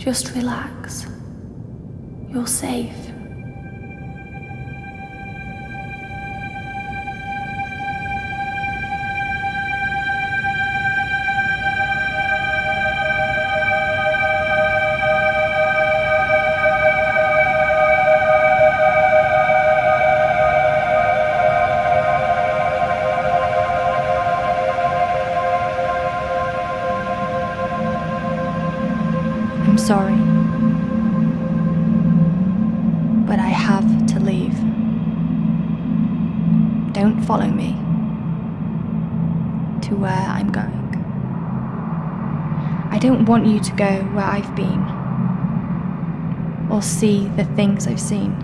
Just relax. You're safe. I'm sorry, but I have to leave. Don't follow me to where I'm going. I don't want you to go where I've been or see the things I've seen.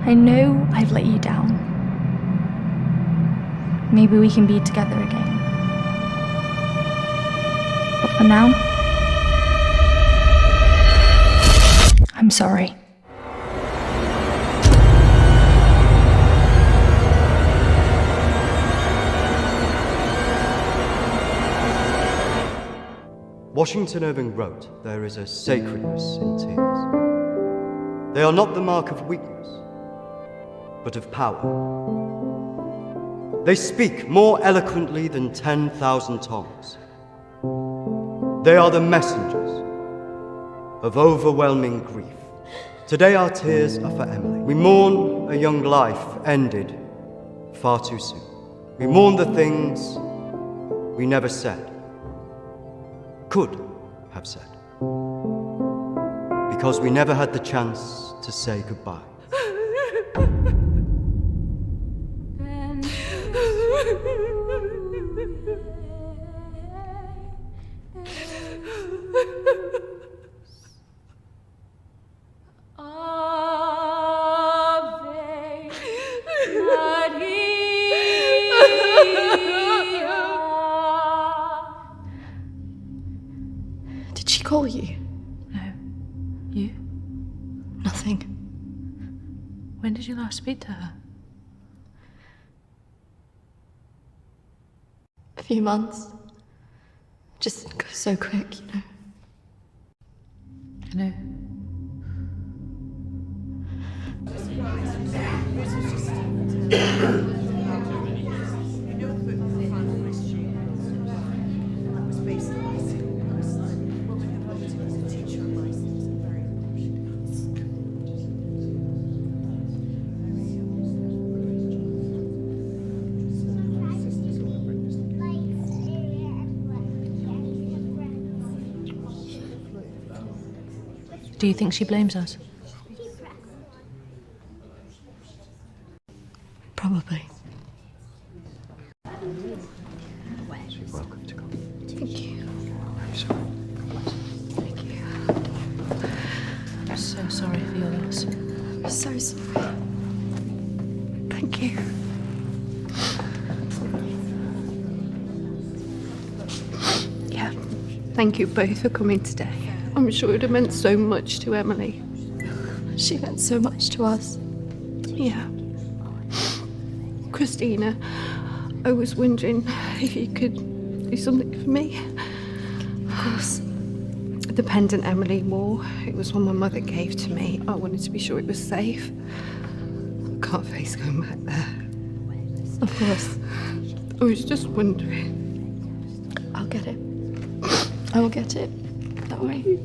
I know I've let you down. Maybe we can be together again. But for now, I'm sorry. Washington Irving wrote, "There is a sacredness in tears. They are not the mark of weakness, but of power. They speak more eloquently than 10,000 tongues. They are the messengers of overwhelming grief. Today our tears are for Emily. We mourn a young life ended far too soon. We mourn the things we never said, could have said, because we never had the chance to say goodbye. Did she call you? No. You? Nothing. When did you last speak to her? A few months. Just goes so quick, you know. I know. Do you think she blames us? Probably. You're welcome to come. Thank you. I'm sorry. Thank you. I'm so sorry for your loss. I'm so sorry. Thank you. Yeah. Thank you both for coming today. I'm sure it would have meant so much to Emily. She meant so much to us. Yeah. Kristina, I was wondering if you could do something for me. Of course. The pendant Emily wore, it was one my mother gave to me. I wanted to be sure it was safe. I can't face going back there. Of course. I was just wondering. I'll get it. I will get it. Don't worry.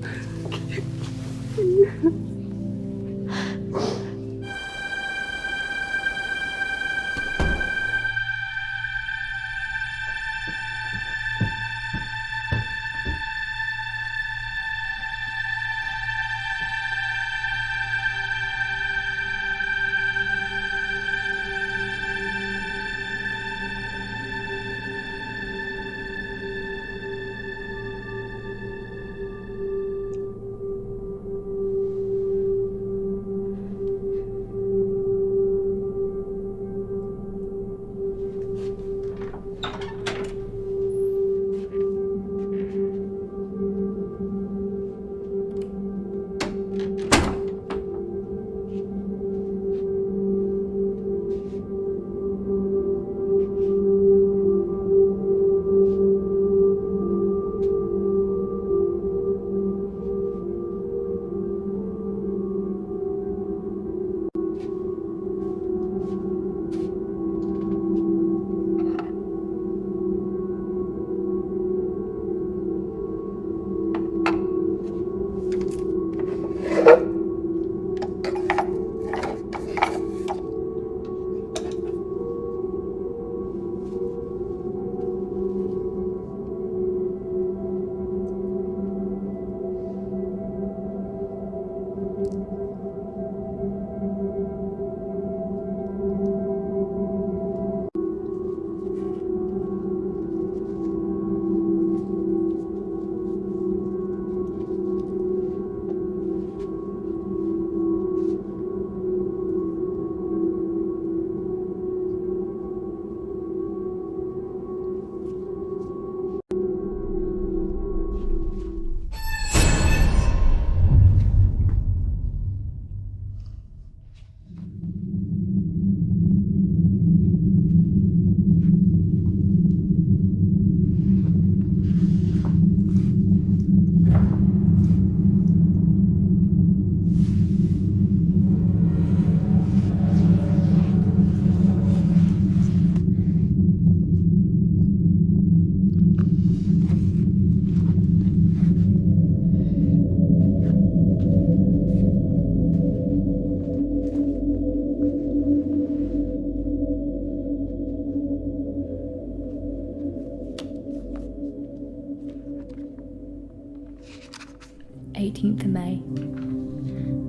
18th of May.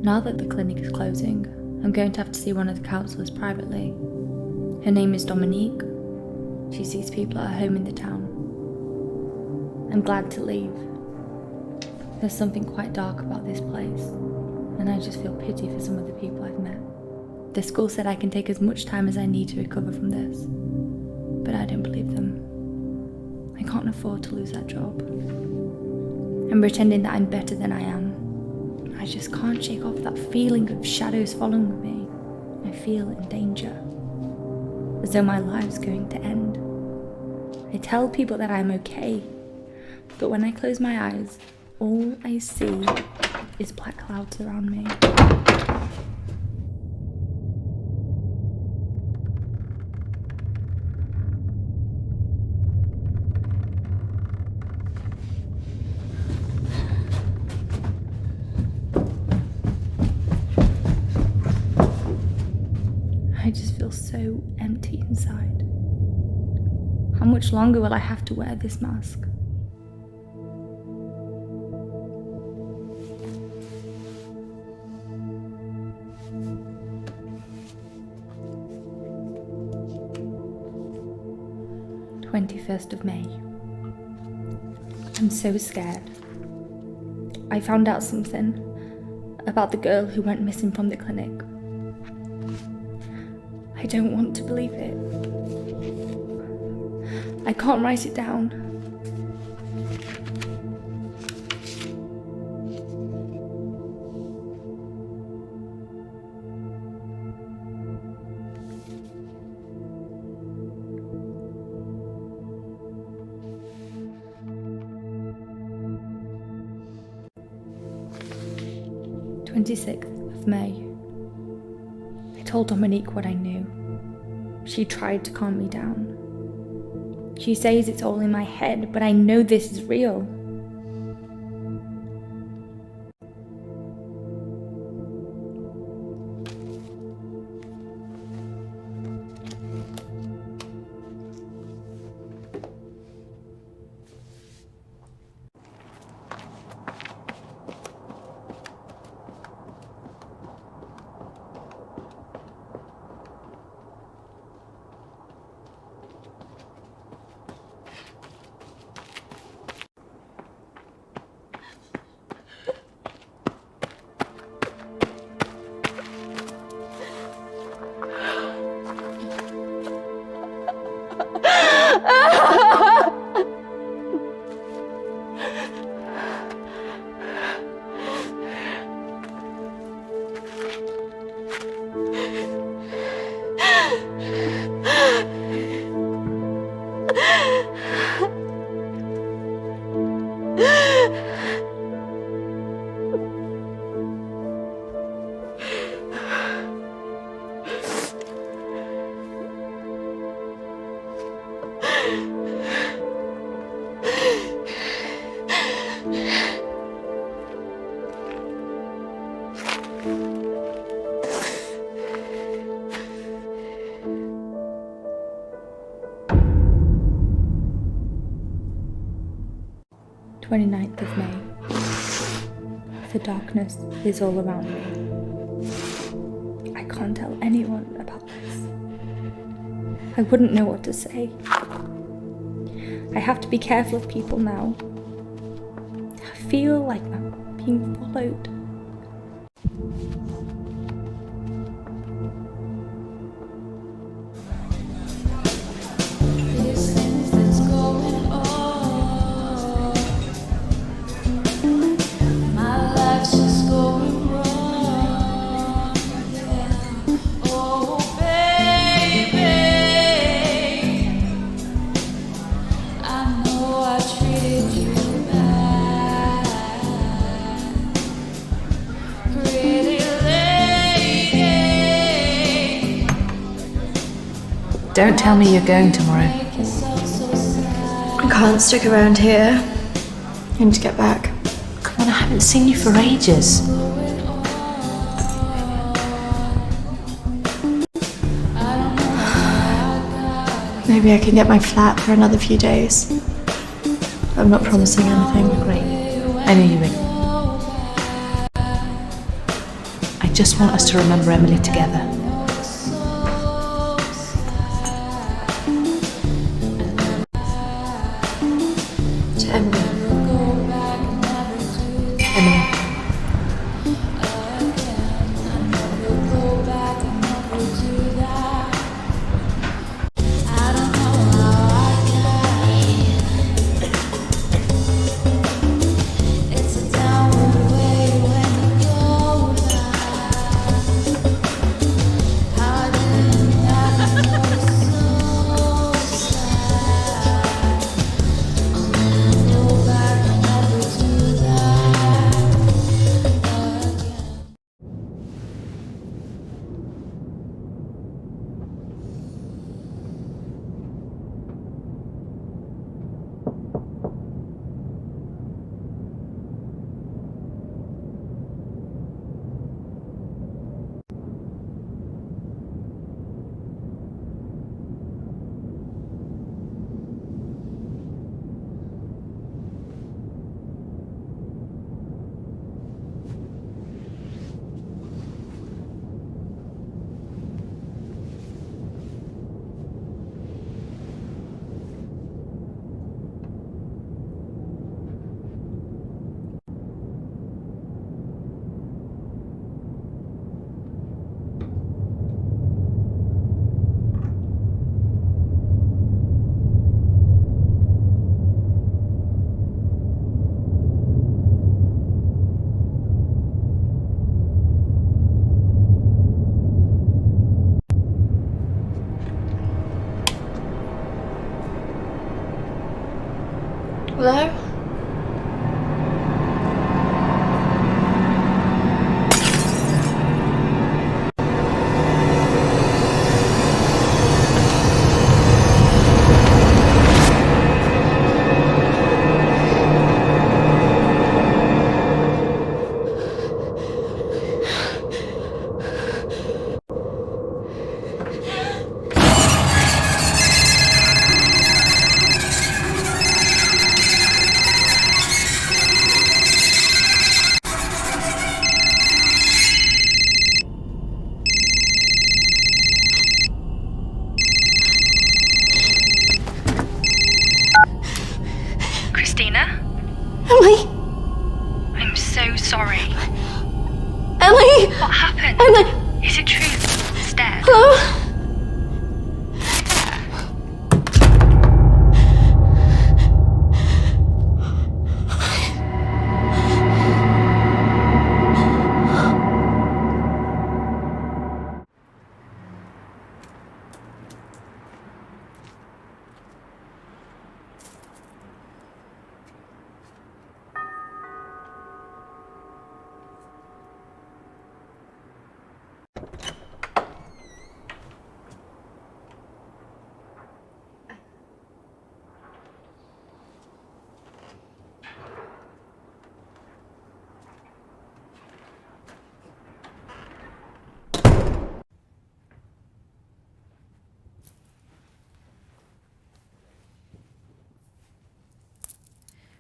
Now that the clinic is closing, I'm going to have to see one of the counsellors privately. Her name is Dominique. She sees people at her home in the town. I'm glad to leave. There's something quite dark about this place, and I just feel pity for some of the people I've met. The school said I can take as much time as I need to recover from this, but I don't believe them. I can't afford to lose that job. I'm pretending that I'm better than I am. I just can't shake off that feeling of shadows following me. I feel in danger, as though my life's going to end. I tell people that I'm okay, but when I close my eyes, all I see is black clouds around me. I just feel so empty inside. How much longer will I have to wear this mask? May 21st. I'm so scared. I found out something about the girl who went missing from the clinic. I don't want to believe it. I can't write it down. May 26th. I told Dominique what I knew. She tried to calm me down. She says it's all in my head, but I know this is real. May 29th. The darkness is all around me. I can't tell anyone about this. I wouldn't know what to say. I have to be careful of people now. I feel like I'm being followed. Don't tell me you're going tomorrow. I can't stick around here. I need to get back. Come on, I haven't seen you for ages. Maybe I can get my flat for another few days. I'm not promising anything. Great. I knew you would. just want us to remember Emily together. To Emily. Emily. Hello? Kristina? Emily! I'm so sorry. Emily! What happened? Emily! Is it true? It's dead. Hello?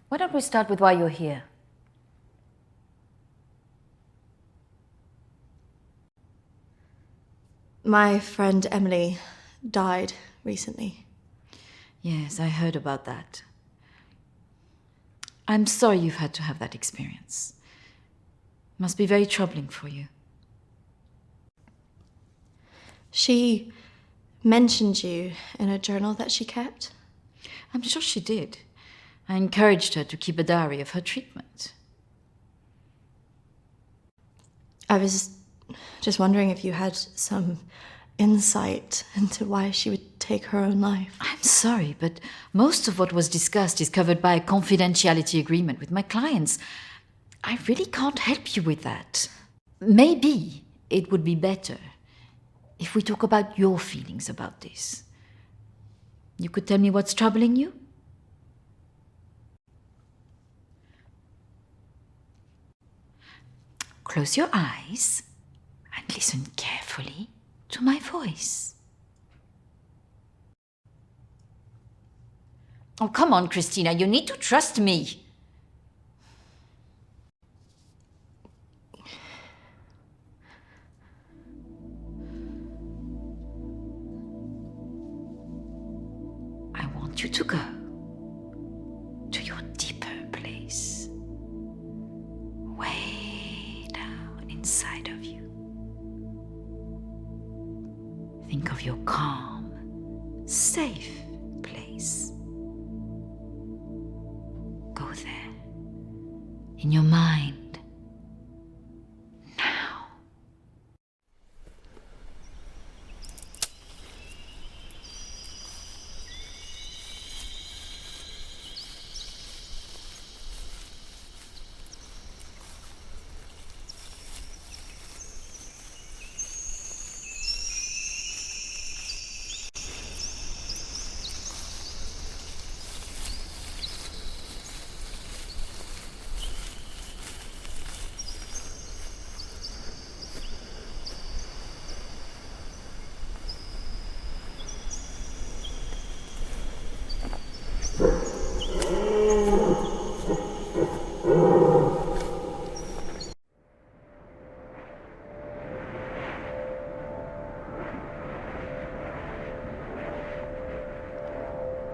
Why don't we start with why you're here? My friend Emily died recently. Yes, I heard about that. I'm sorry you've had to have that experience. Must be very troubling for you. She mentioned you in a journal that she kept. I'm sure she did. I encouraged her to keep a diary of her treatment. I was just wondering if you had some insight into why she would take her own life. I'm sorry, but most of what was discussed is covered by a confidentiality agreement with my clients. I really can't help you with that. Maybe it would be better if we talk about your feelings about this. You could tell me what's troubling you? Close your eyes and listen carefully to my voice. Oh, come on, Kristina, you need to trust me. want you to go to your deeper place, way down inside of you. Think of your calm, safe place. Go there, in your mind, now.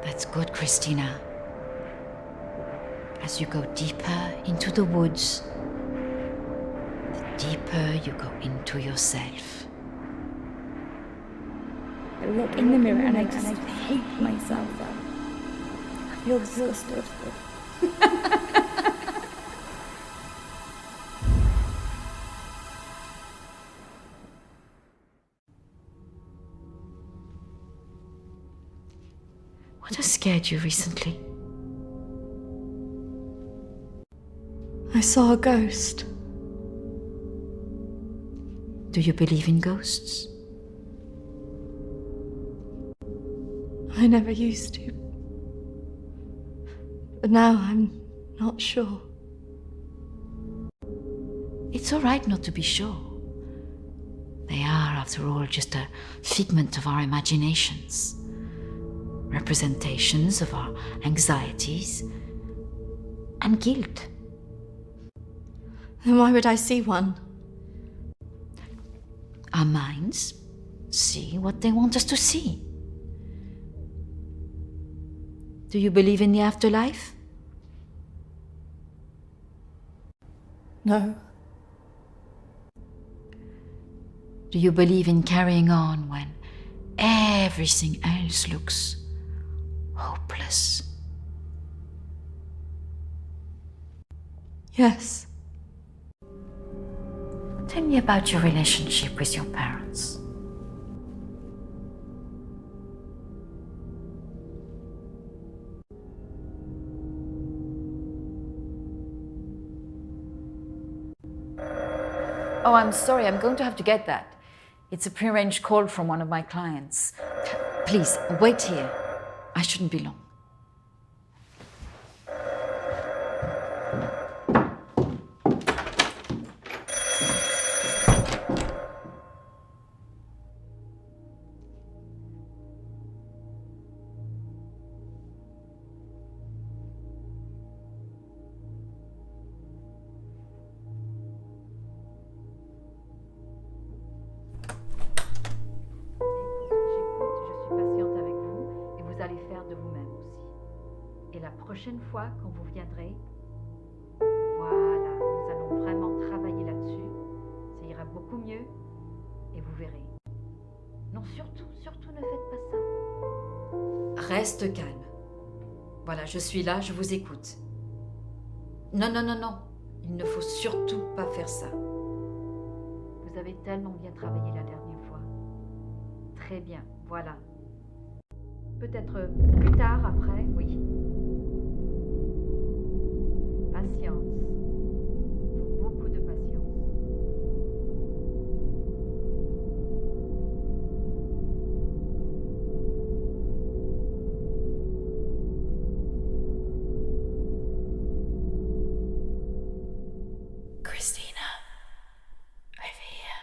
That's good, Kristina. As you go deeper into the woods, the deeper you go into yourself. I look in the mirror and I just hate myself. I feel disgusted. What has scared you recently? I saw a ghost. Do you believe in ghosts? I never used to. But now I'm not sure. It's all right not to be sure. They are, after all, just a figment of our imaginations. Representations of our anxieties and guilt. Then why would I see one? Our minds see what they want us to see. Do you believe in the afterlife? No. Do you believe in carrying on when everything else looks hopeless? Yes. Tell me about your relationship with your parents. Oh, I'm sorry, I'm going to have to get that. It's a prearranged call from one of my clients. Please, wait here. I shouldn't be long. Prochaine fois, quand vous viendrez, voilà, nous allons vraiment travailler là-dessus. Ça ira beaucoup mieux et vous verrez. Non, surtout ne faites pas ça. Reste calme. Voilà, je suis là, je vous écoute. Non, il ne faut surtout pas faire ça. Vous avez tellement bien travaillé la dernière fois. Très bien, voilà. Peut-être plus tard, après, oui. Patience. Il faut beaucoup de patience. Kristina, over here.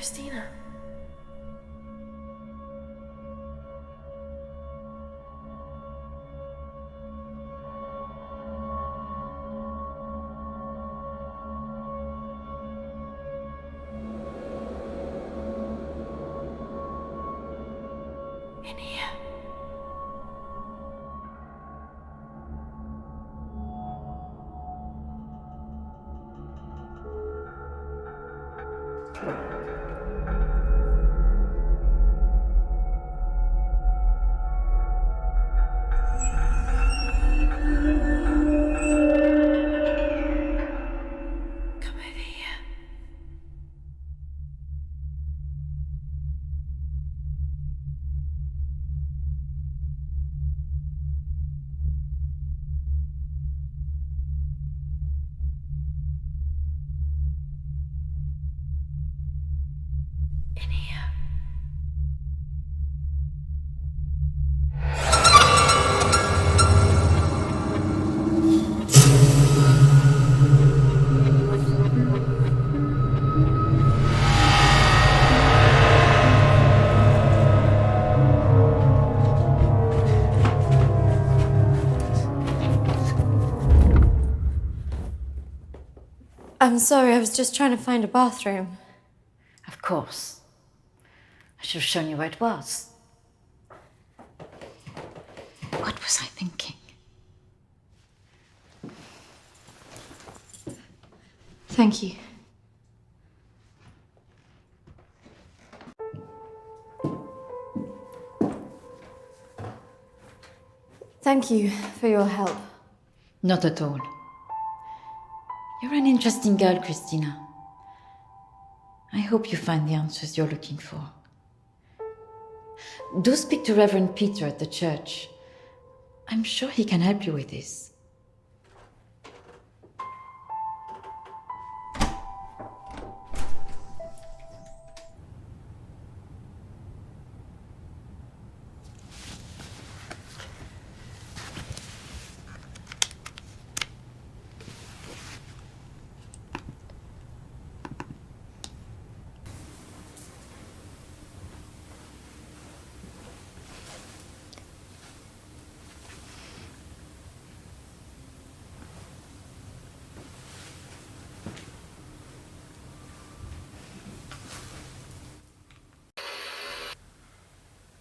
Kristina. In here. Come over here. In here. I'm sorry, I was just trying to find a bathroom. Of course. I should have shown you where it was. What was I thinking? Thank you. Thank you for your help. Not at all. You're an interesting girl, Kristina. I hope you find the answers you're looking for. Do speak to Reverend Peter at the church. I'm sure he can help you with this.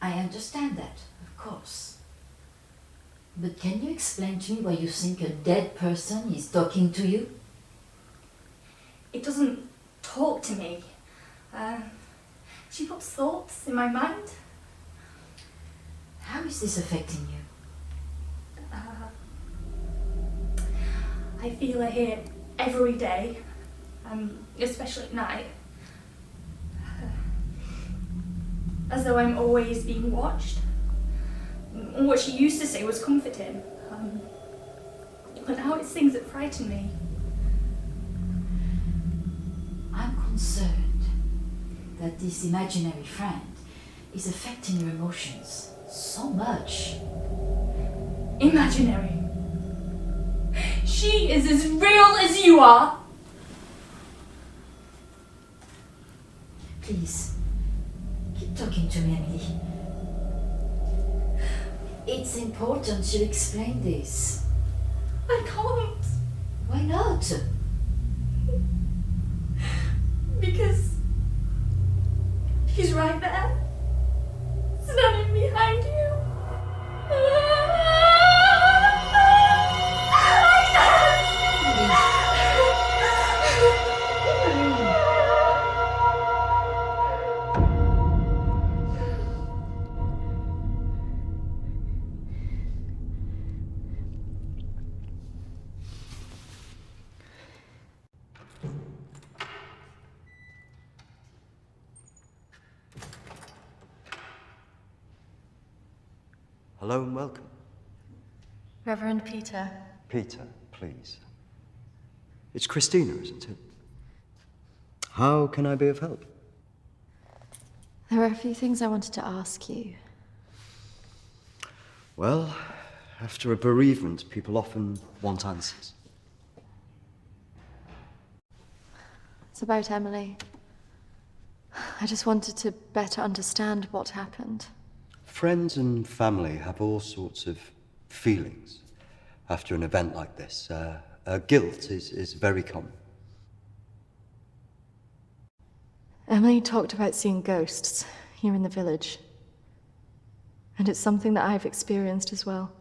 I understand that, of course. But can you explain to me why you think a dead person is talking to you? It doesn't talk to me. She puts thoughts in my mind. How is this affecting you? I feel her here every day, especially at night. As though I'm always being watched. What she used to say was comforting. But now it's things that frighten me. I'm concerned that this imaginary friend is affecting your emotions so much. Imaginary. She is as real as you are. Please, keep talking to me, Emily. It's important you explain this. I can't. Why not? Because she's right there, standing behind you. Hello and welcome. Reverend Peter. Peter, please. It's Kristina, isn't it? How can I be of help? There are a few things I wanted to ask you. Well, after a bereavement, people often want answers. It's about Emily. I just wanted to better understand what happened. Friends and family have all sorts of feelings after an event like this. Guilt is very common. Emily talked about seeing ghosts here in the village. And it's something that I've experienced as well.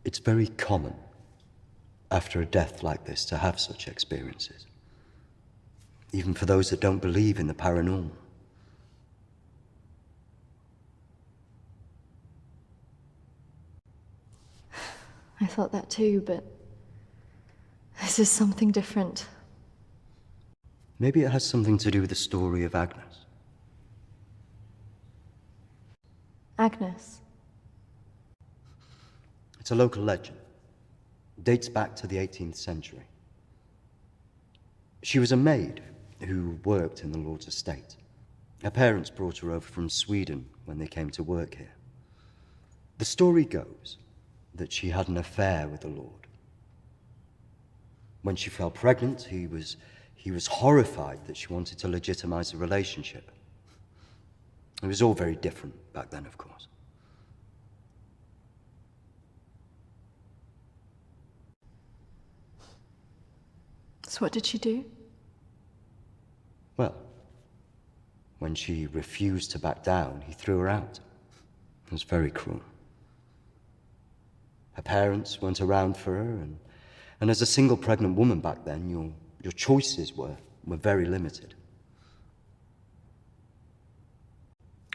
It's very common after a death like this to have such experiences. Even for those that don't believe in the paranormal. I thought that too, but this is something different. Maybe it has something to do with the story of Agnes. Agnes. It's a local legend. It dates back to the 18th century. She was a maid who worked in the Lord's estate. Her parents brought her over from Sweden when they came to work here. The story goes that she had an affair with the Lord. When she fell pregnant, he was horrified that she wanted to legitimize the relationship. It was all very different back then, of course. So what did she do? Well, when she refused to back down, he threw her out. It was very cruel. Her parents weren't around for her, and as a single pregnant woman back then, your choices were very limited.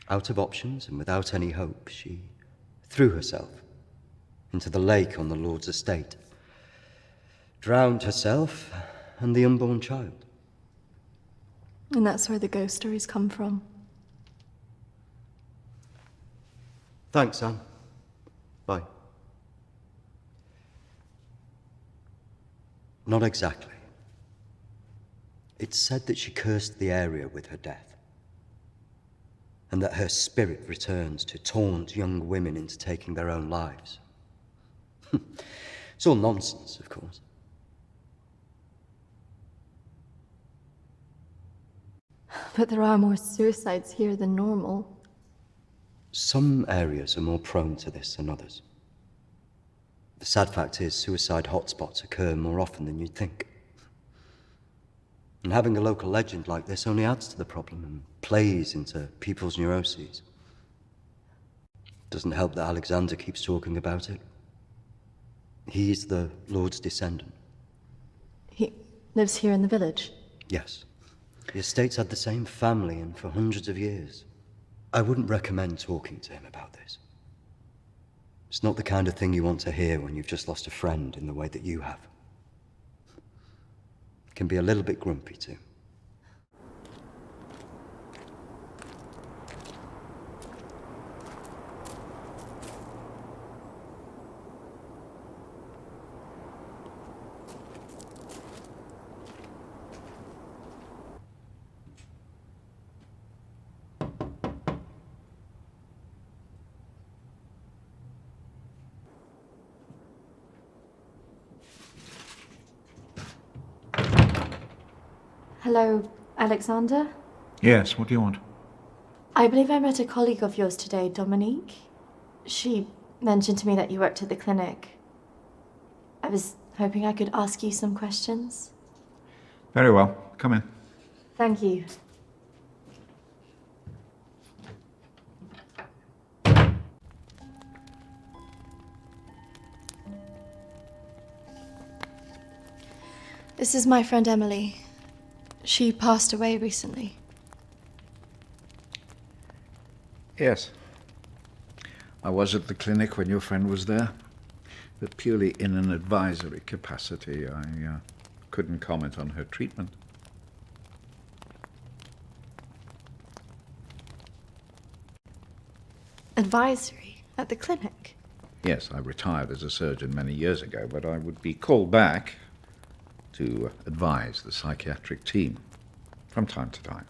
Out of options and without any hope, she threw herself into the lake on the Lord's estate, drowned herself and the unborn child. And that's where the ghost stories come from. Thanks, Anne. Bye. Not exactly. It's said that she cursed the area with her death, and that her spirit returns to taunt young women into taking their own lives. It's all nonsense, of course. But there are more suicides here than normal. Some areas are more prone to this than others. The sad fact is, suicide hotspots occur more often than you'd think. And having a local legend like this only adds to the problem and plays into people's neuroses. Doesn't help that Alexander keeps talking about it. He's the Lord's descendant. He lives here in the village? Yes. The estate's had the same family and for hundreds of years. I wouldn't recommend talking to him about this. It's not the kind of thing you want to hear when you've just lost a friend in the way that you have. It can be a little bit grumpy too. Hello, Alexander? Yes, what do you want? I believe I met a colleague of yours today, Dominique. She mentioned to me that you worked at the clinic. I was hoping I could ask you some questions. Very well. Come in. Thank you. This is my friend Emily. She passed away recently. Yes. I was at the clinic when your friend was there, but purely in an advisory capacity. I couldn't comment on her treatment. Advisory? At the clinic? Yes, I retired as a surgeon many years ago, but I would be called back to advise the psychiatric team from time to time.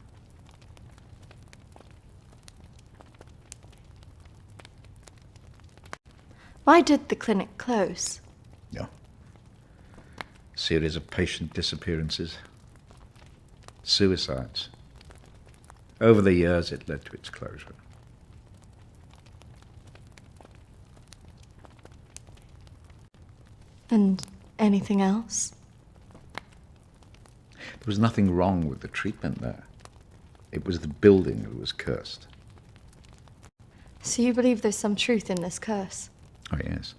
Why did the clinic close? Yeah. Series of patient disappearances. Suicides. Over the years, it led to its closure. And anything else? There was nothing wrong with the treatment there. It was the building that was cursed. So you believe there's some truth in this curse? Oh, yes.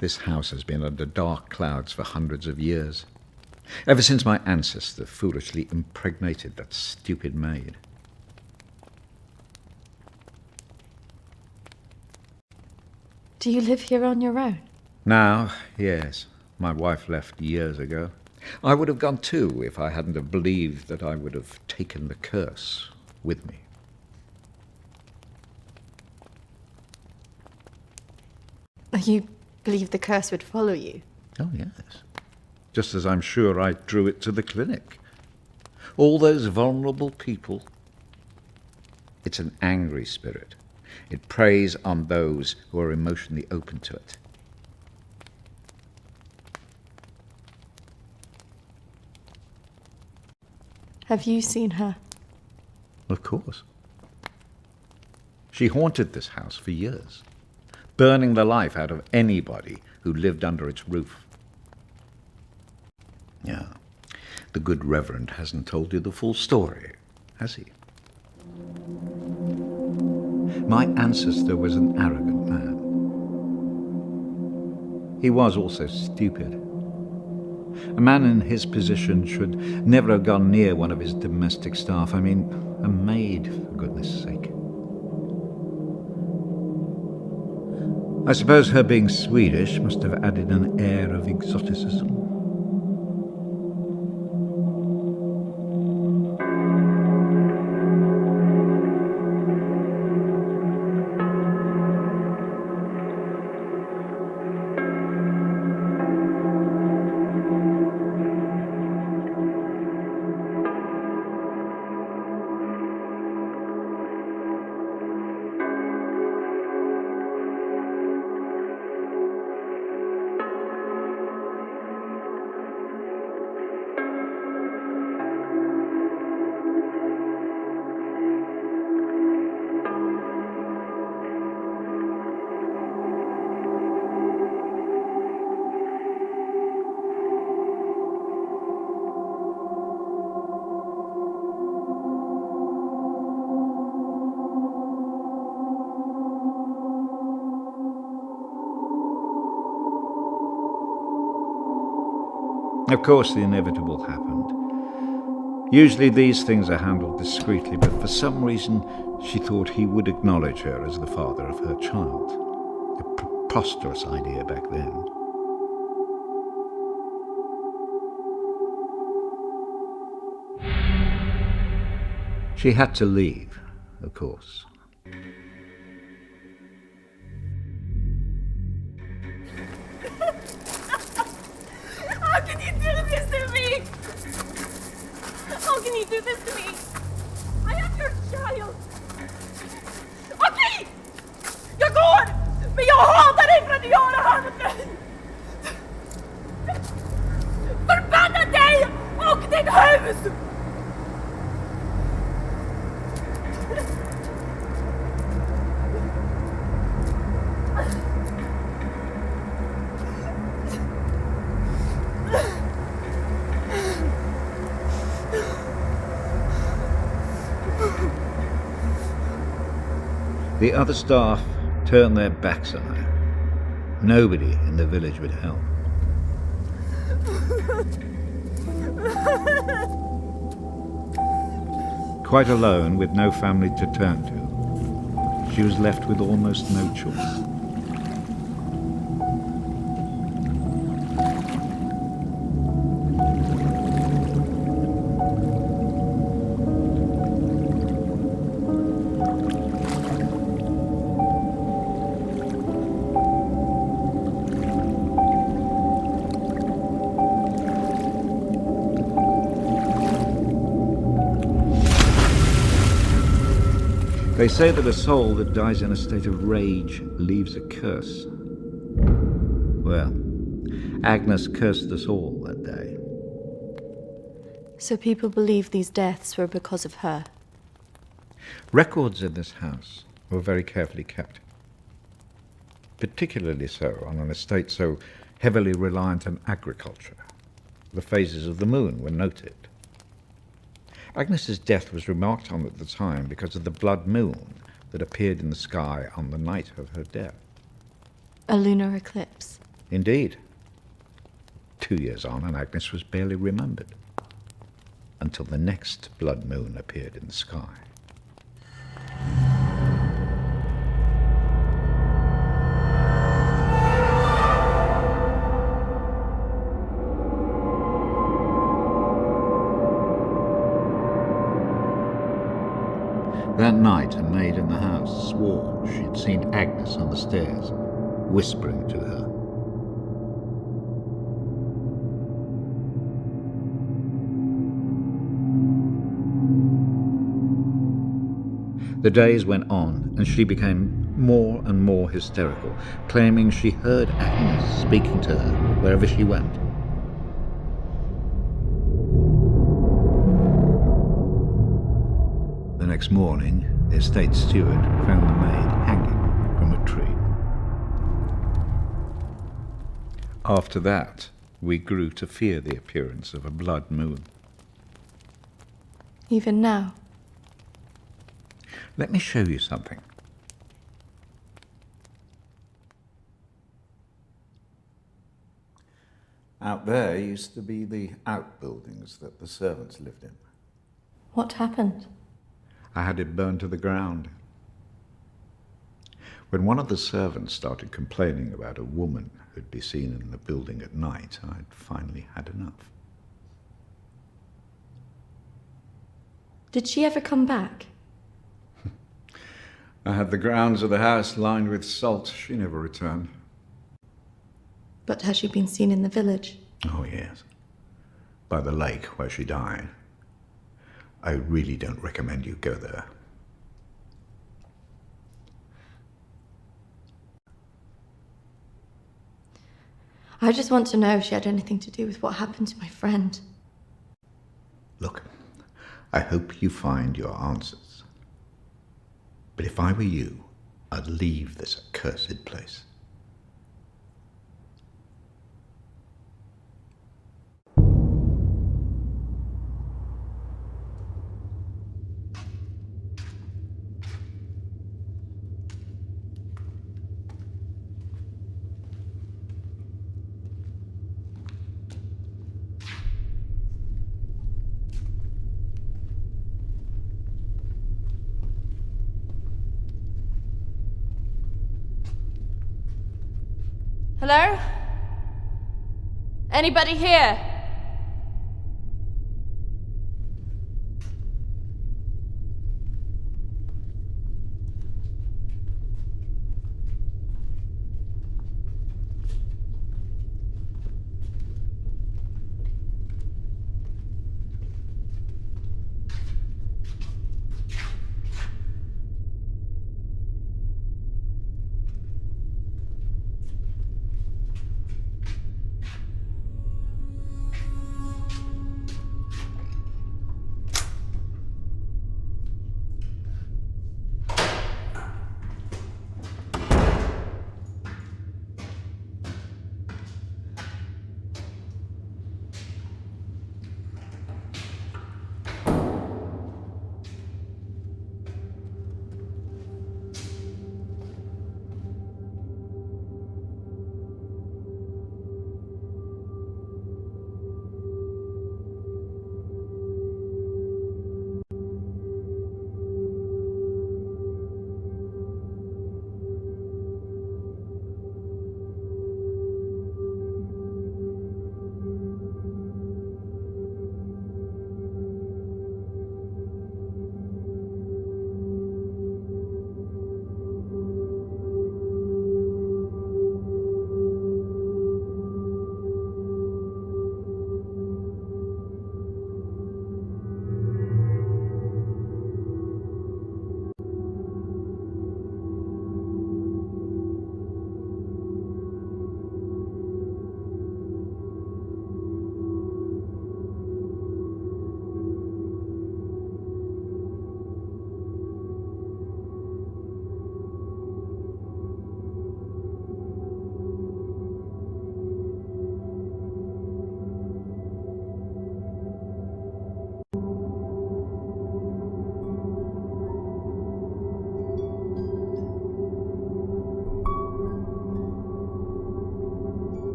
This house has been under dark clouds for hundreds of years. Ever since my ancestor foolishly impregnated that stupid maid. Do you live here on your own? Now, yes. My wife left years ago. I would have gone too if I hadn't have believed that I would have taken the curse with me. You believe the curse would follow you? Oh, yes. Just as I'm sure I drew it to the clinic. All those vulnerable people. It's an angry spirit. It preys on those who are emotionally open to it. Have you seen her? Of course. She haunted this house for years, burning the life out of anybody who lived under its roof. Yeah, the good Reverend hasn't told you the full story, has he? My ancestor was an arrogant man. He was also stupid. A man in his position should never have gone near one of his domestic staff. I mean, a maid, for goodness sake. I suppose her being Swedish must have added an air of exoticism. Of course, the inevitable happened. Usually these things are handled discreetly, but for some reason she thought he would acknowledge her as the father of her child. A preposterous idea back then. She had to leave, of course. How can you do this to me? How can you do this to me? I am your child. Okej! Jag går! Men jag hatar dig för att du gör det här mot mig! Förbanna dig och ditt hus! The other staff turned their backs on her. Nobody in the village would help. Quite alone, with no family to turn to, she was left with almost no choice. They say that a soul that dies in a state of rage leaves a curse. Well, Agnes cursed us all that day. So people believe these deaths were because of her. Records in this house were very carefully kept, particularly so on an estate so heavily reliant on agriculture. The phases of the moon were noted. Agnes's death was remarked on at the time because of the blood moon that appeared in the sky on the night of her death. A lunar eclipse. Indeed. 2 years on, and Agnes was barely remembered, until the next blood moon appeared in the sky. That night, a maid in the house swore she'd seen Agnes on the stairs, whispering to her. The days went on, and she became more and more hysterical, claiming she heard Agnes speaking to her wherever she went. The next morning, the estate steward found the maid hanging from a tree. After that, we grew to fear the appearance of a blood moon. Even now. Let me show you something. Out there used to be the outbuildings that the servants lived in. What happened? I had it burned to the ground. When one of the servants started complaining about a woman who'd be seen in the building at night, I'd finally had enough. Did she ever come back? I had the grounds of the house lined with salt. She never returned. But has she been seen in the village? Oh, yes. By the lake where she died. I really don't recommend you go there. I just want to know if she had anything to do with what happened to my friend. Look, I hope you find your answers. But if I were you, I'd leave this accursed place. Hello? Anybody here?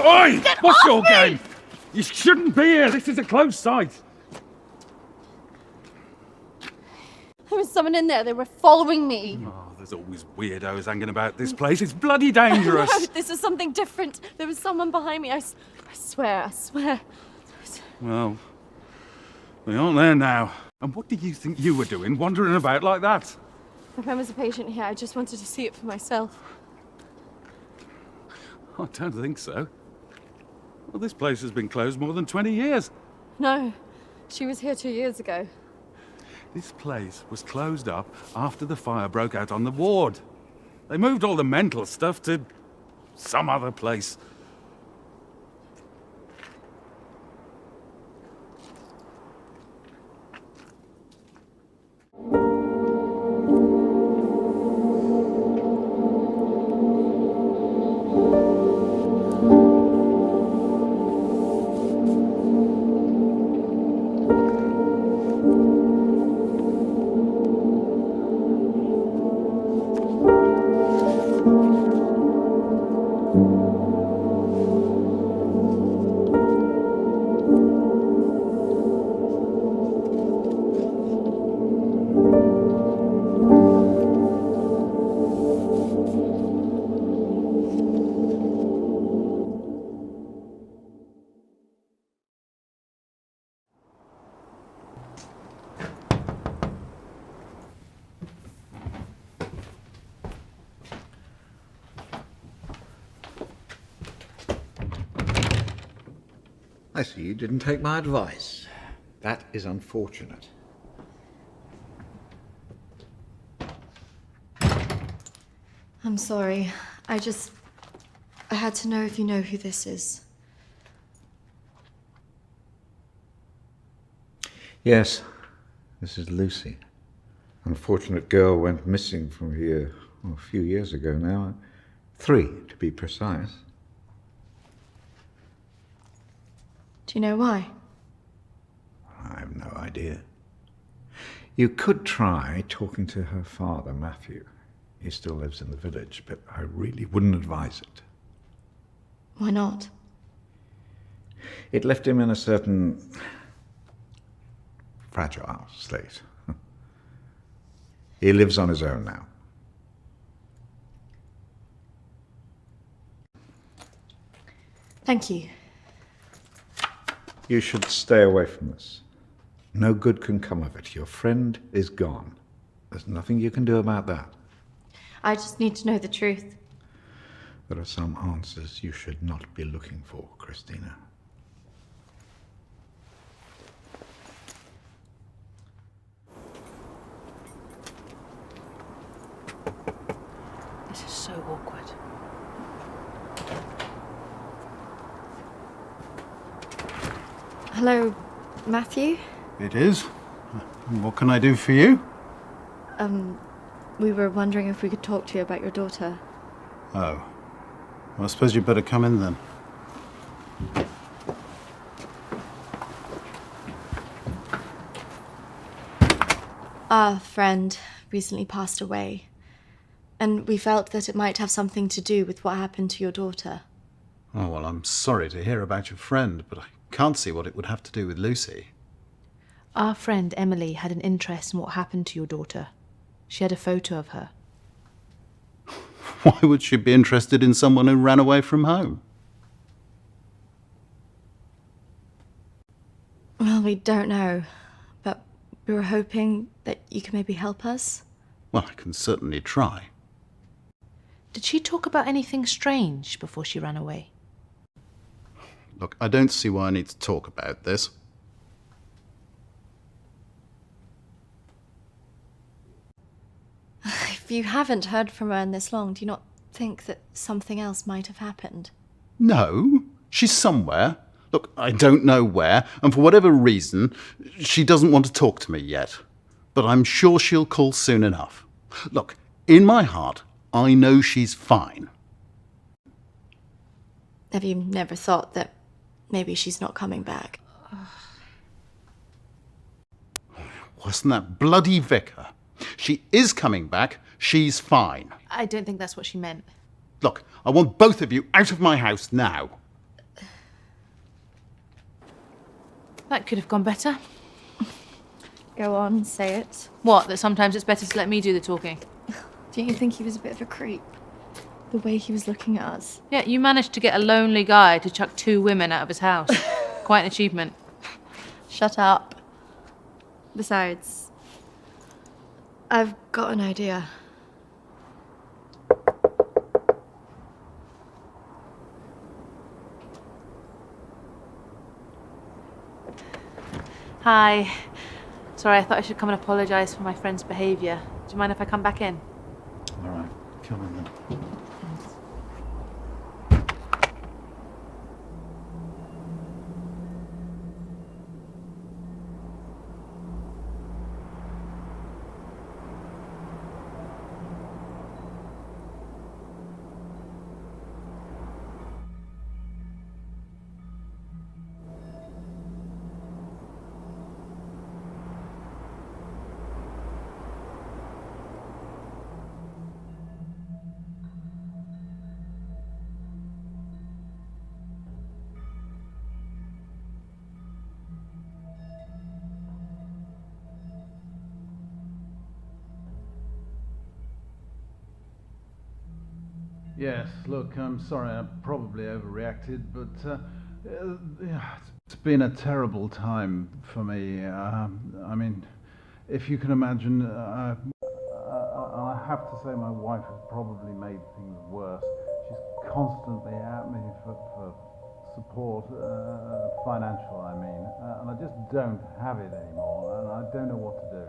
Oi! What's your game? You shouldn't be here. This is a closed site. There was someone in there. They were following me. Oh, there's always weirdos hanging about this place. It's bloody dangerous. No, this is something different. There was someone behind me. I swear. Well, they aren't there now. And what do you think you were doing, wandering about like that? My friend was a patient here. I just wanted to see it for myself. I don't think so. Well, this place has been closed more than 20 years. No, she was here 2 years ago. This place was closed up after the fire broke out on the ward. They moved all the mental stuff to some other place. I see you didn't take my advice. That is unfortunate. I'm sorry. I had to know if you know who this is. Yes, this is Lucy. Unfortunate girl went missing from here a few years ago now. 3, to be precise. Do you know why? I have no idea. You could try talking to her father, Matthew. He still lives in the village, but I really wouldn't advise it. Why not? It left him in a certain fragile state. He lives on his own now. Thank you. You should stay away from this. No good can come of it. Your friend is gone. There's nothing you can do about that. I just need to know the truth. There are some answers you should not be looking for, Kristina. This is so awkward. Hello, Matthew? It is. What can I do for you? We were wondering if we could talk to you about your daughter. Oh. Well, I suppose you'd better come in then. Our friend recently passed away, and we felt that it might have something to do with what happened to your daughter. Oh, well, I'm sorry to hear about your friend, but I can't see what it would have to do with Lucy. Our friend Emily had an interest in what happened to your daughter. She had a photo of her. Why would she be interested in someone who ran away from home? Well, we don't know, but we were hoping that you could maybe help us. Well, I can certainly try. Did she talk about anything strange before she ran away? Look, I don't see why I need to talk about this. If you haven't heard from her in this long, do you not think that something else might have happened? No, she's somewhere. Look, I don't know where, and for whatever reason, she doesn't want to talk to me yet. But I'm sure she'll call soon enough. Look, in my heart, I know she's fine. Have you never thought that maybe she's not coming back? Wasn't that bloody vicar? She is coming back. She's fine. I don't think that's what she meant. Look, I want both of you out of my house now. That could have gone better. Go on, say it. What, that sometimes it's better to let me do the talking? Don't you think he was a bit of a creep? The way he was looking at us. Yeah, you managed to get a lonely guy to chuck 2 women out of his house. Quite an achievement. Shut up. Besides, I've got an idea. Hi. Sorry, I thought I should come and apologise for my friend's behaviour. Do you mind if I come back in? All right, come in then. Yes, look, I'm sorry, I probably overreacted, but it's been a terrible time for me. I mean, if you can imagine, I have to say my wife has probably made things worse. She's constantly at me for support, financial, I mean, and I just don't have it anymore, and I don't know what to do.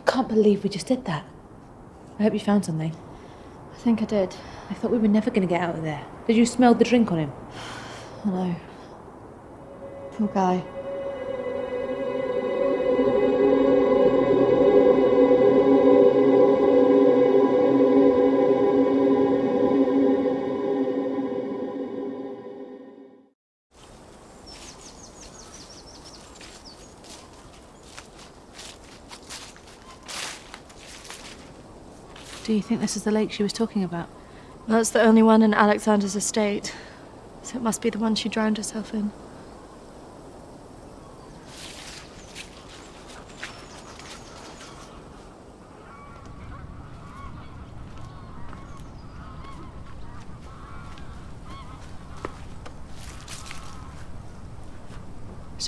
Can't believe we just did that. I hope you found something. I think I did. I thought we were never going to get out of there. Did you smell the drink on him? I know. Poor guy. Do you think this is the lake she was talking about? That's the only one in Alexander's estate, so it must be the one she drowned herself in.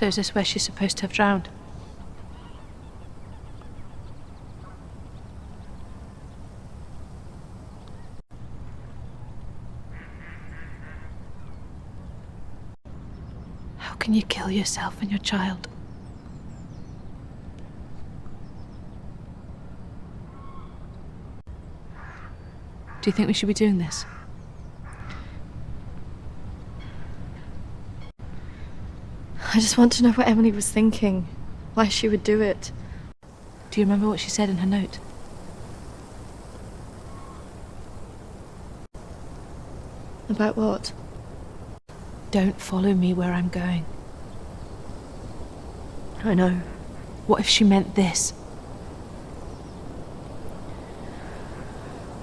So is this where she's supposed to have drowned? How can you kill yourself and your child? Do you think we should be doing this? I just want to know what Emily was thinking. Why she would do it. Do you remember what she said in her note? About what? Don't follow me where I'm going. I know. What if she meant this?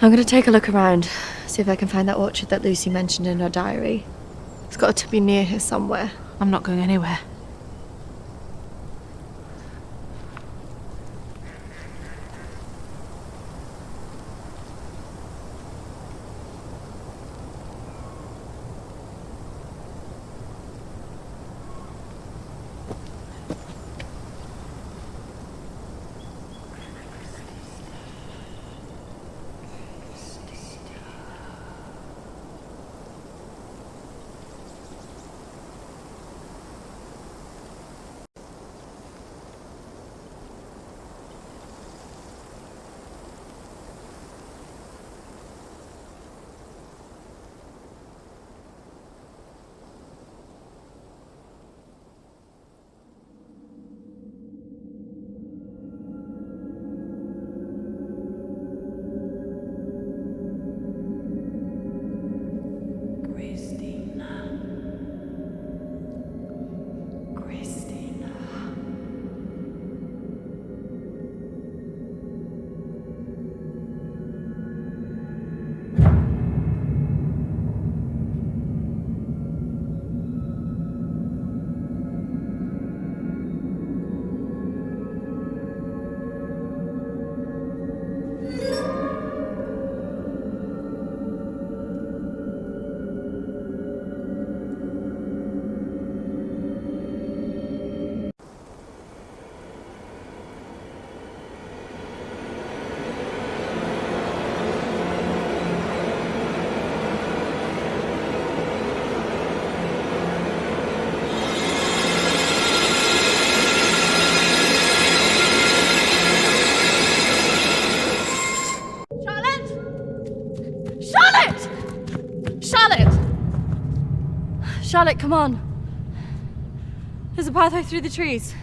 I'm gonna take a look around, see if I can find that orchard that Lucy mentioned in her diary. It's got to be near here somewhere. I'm not going anywhere. Charlotte, come on. There's a pathway through the trees.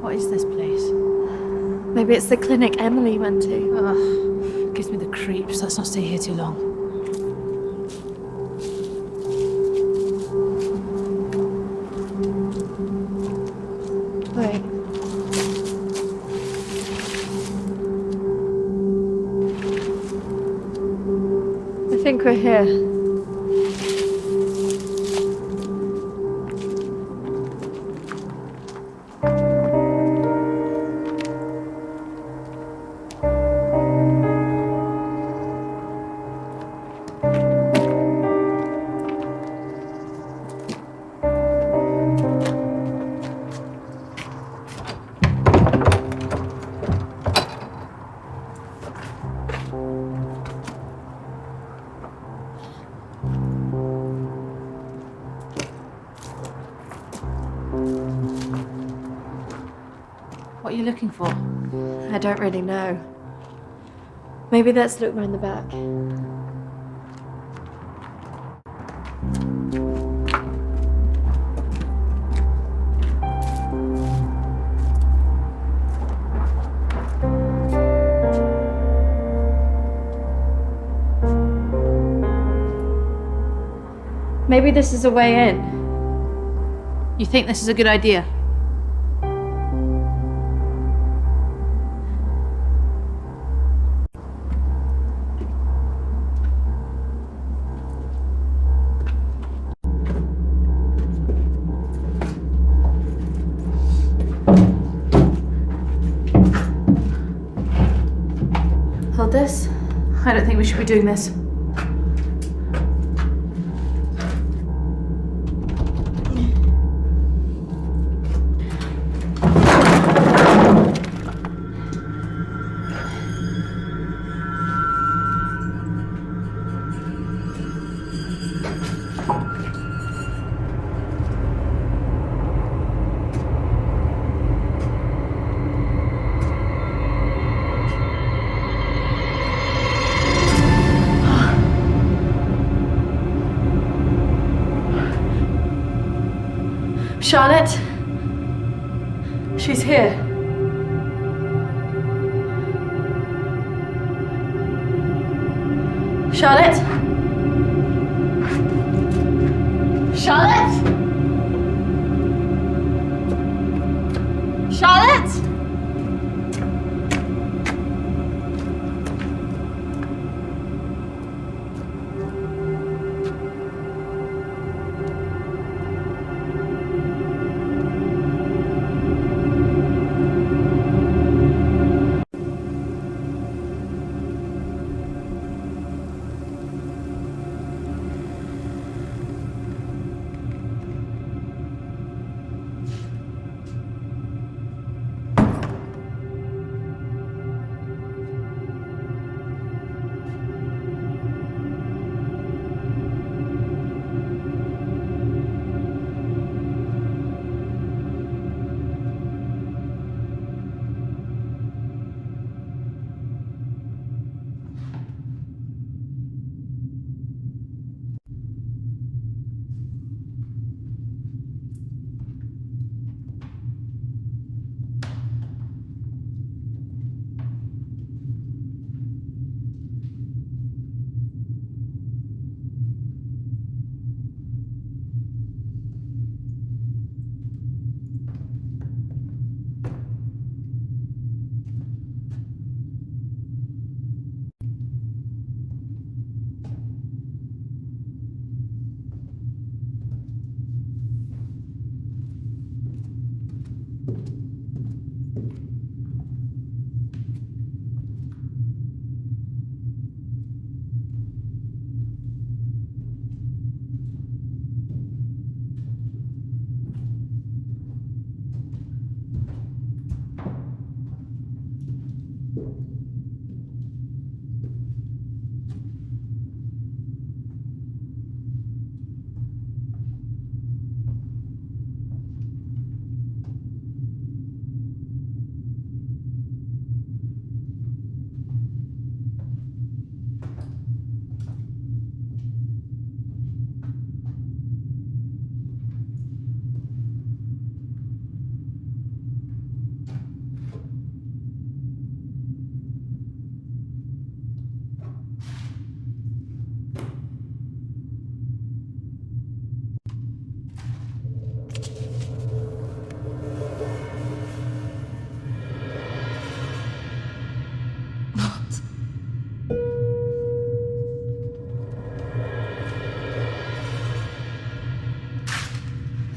What is this place? Maybe it's the clinic Emily went to. Ugh, gives me the creeps. Let's not stay here too long. Wait. I think we're here. you looking for? I don't really know. Maybe let's look round the back. Maybe this is a way in. You think this is a good idea? Hold this. I don't think we should be doing this. Charlotte? She's here. Charlotte? Charlotte? Charlotte?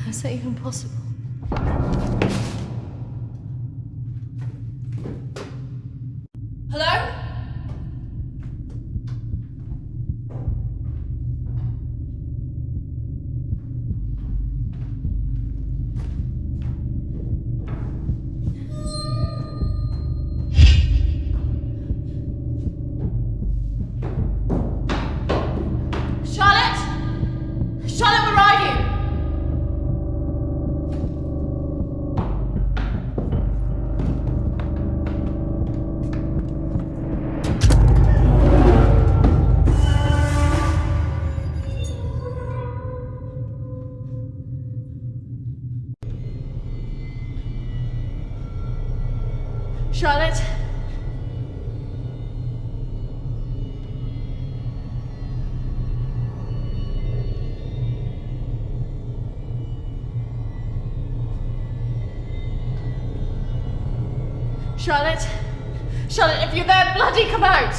Is that even possible? Hello? Charlotte? Charlotte, where are you? Charlotte! Charlotte, if you're there, bloody come out!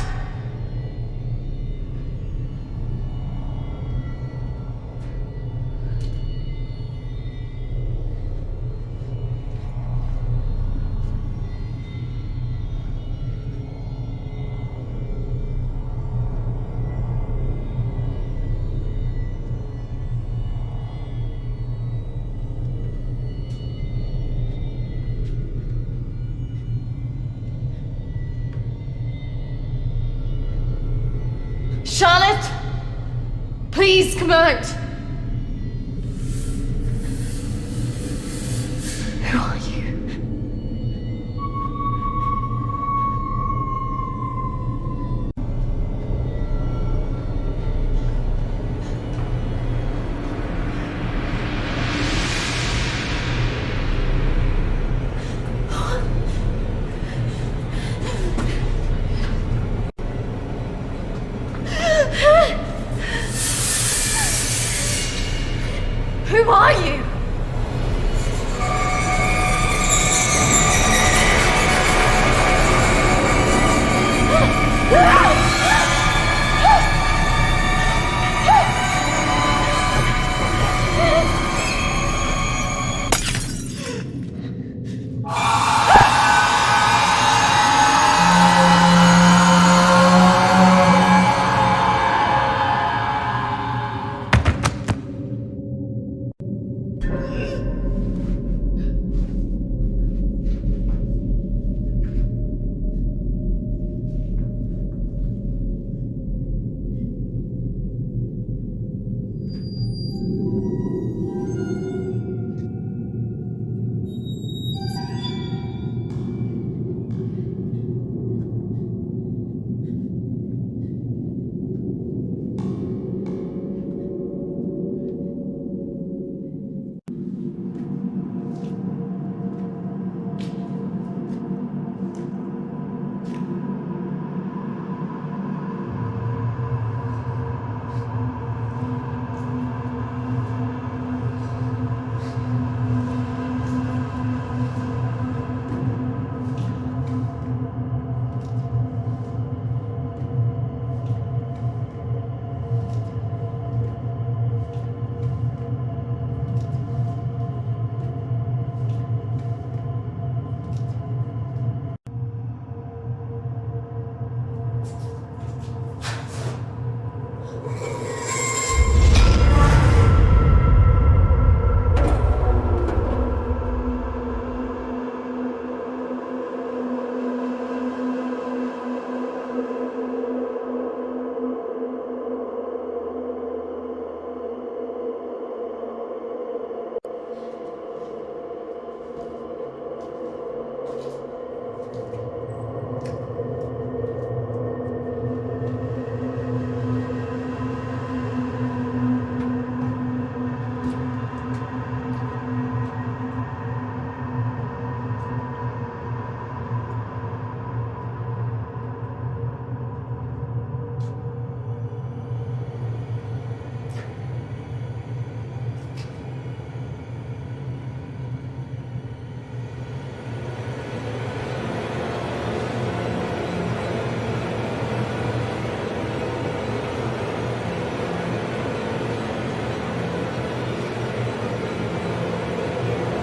Charlotte! Please come out! Who are you? Who are you?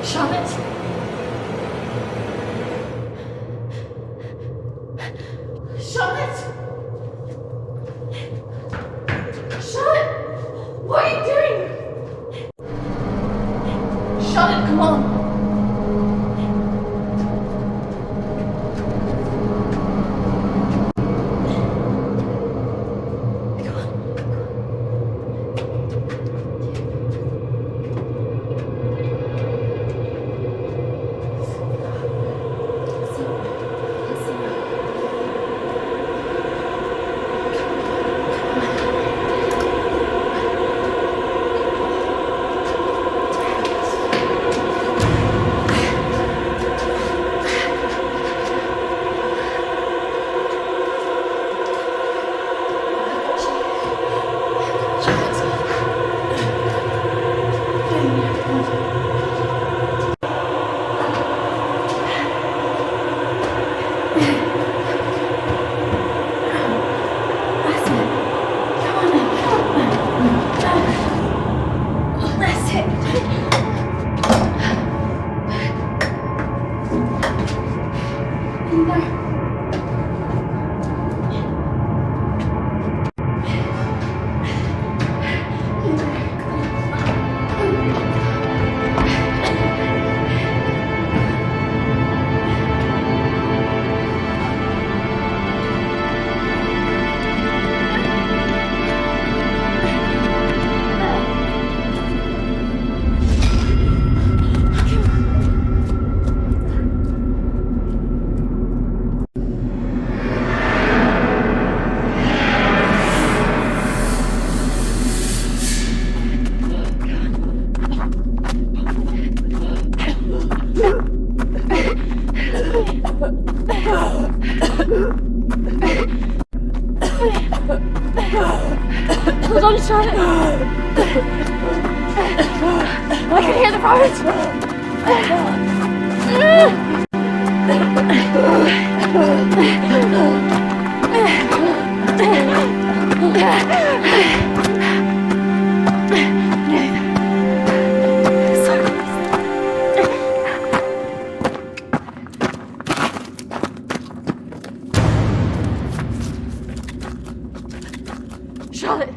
Charlotte! Charlotte! Charlotte! What are you doing? Charlotte, come on! Charlotte! I can hear the roads! Charlotte!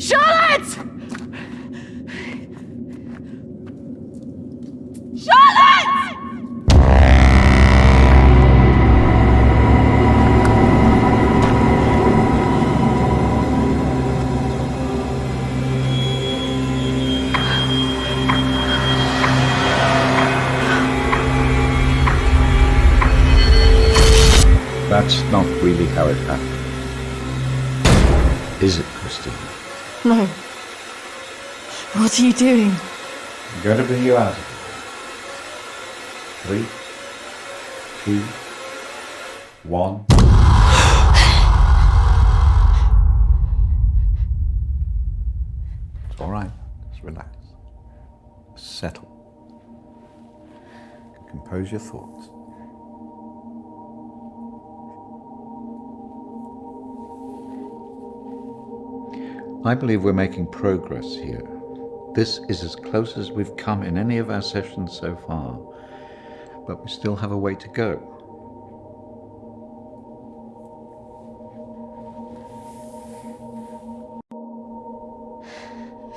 Charlotte! Charlotte! That's not really how it happened. Is it, Kristina? No. What are you doing? I'm going to bring you out of here. 3, 2, 1. It's all right. Just relax. Settle. Compose your thoughts. I believe we're making progress here. This is as close as we've come in any of our sessions so far, but we still have a way to go.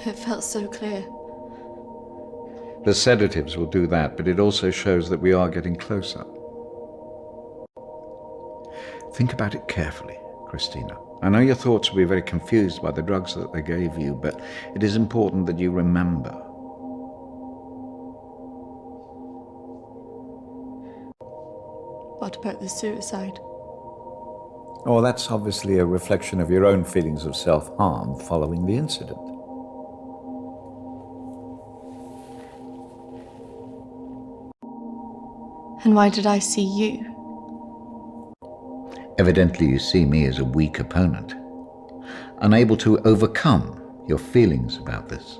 It felt so clear. The sedatives will do that, but it also shows that we are getting closer. Think about it carefully, Kristina. I know your thoughts will be very confused by the drugs that they gave you, but it is important that you remember. What about the suicide? Oh, that's obviously a reflection of your own feelings of self-harm following the incident. And why did I see you? Evidently you see me as a weak opponent, unable to overcome your feelings about this.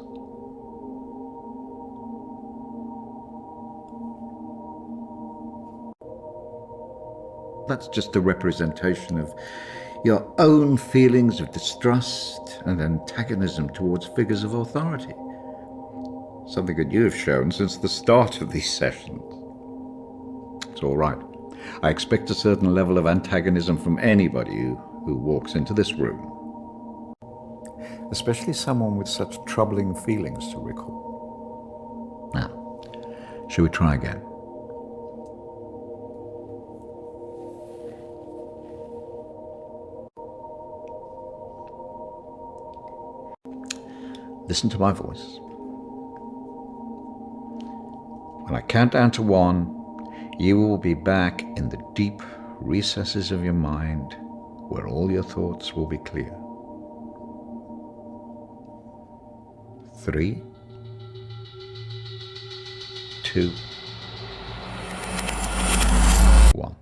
That's just a representation of your own feelings of distrust and antagonism towards figures of authority. Something that you have shown since the start of these sessions. It's all right. I expect a certain level of antagonism from anybody who walks into this room. Especially someone with such troubling feelings to recall. Now, shall we try again? Listen to my voice. When I count down to 1, you will be back in the deep recesses of your mind where all your thoughts will be clear. 3, 2, 1.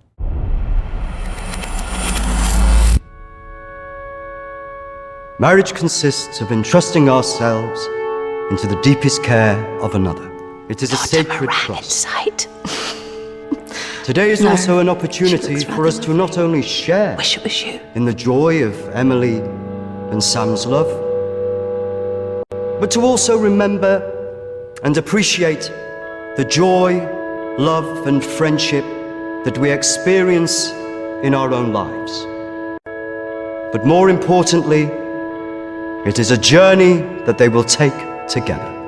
Marriage consists of entrusting ourselves into the deepest care of another. It is a sacred trust. Today is also an opportunity for us to not only share in the joy of Emily and Sam's love, but to also remember and appreciate the joy, love, and friendship that we experience in our own lives. But more importantly, it is a journey that they will take together.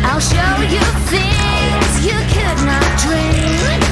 I'll show you things you could not dream.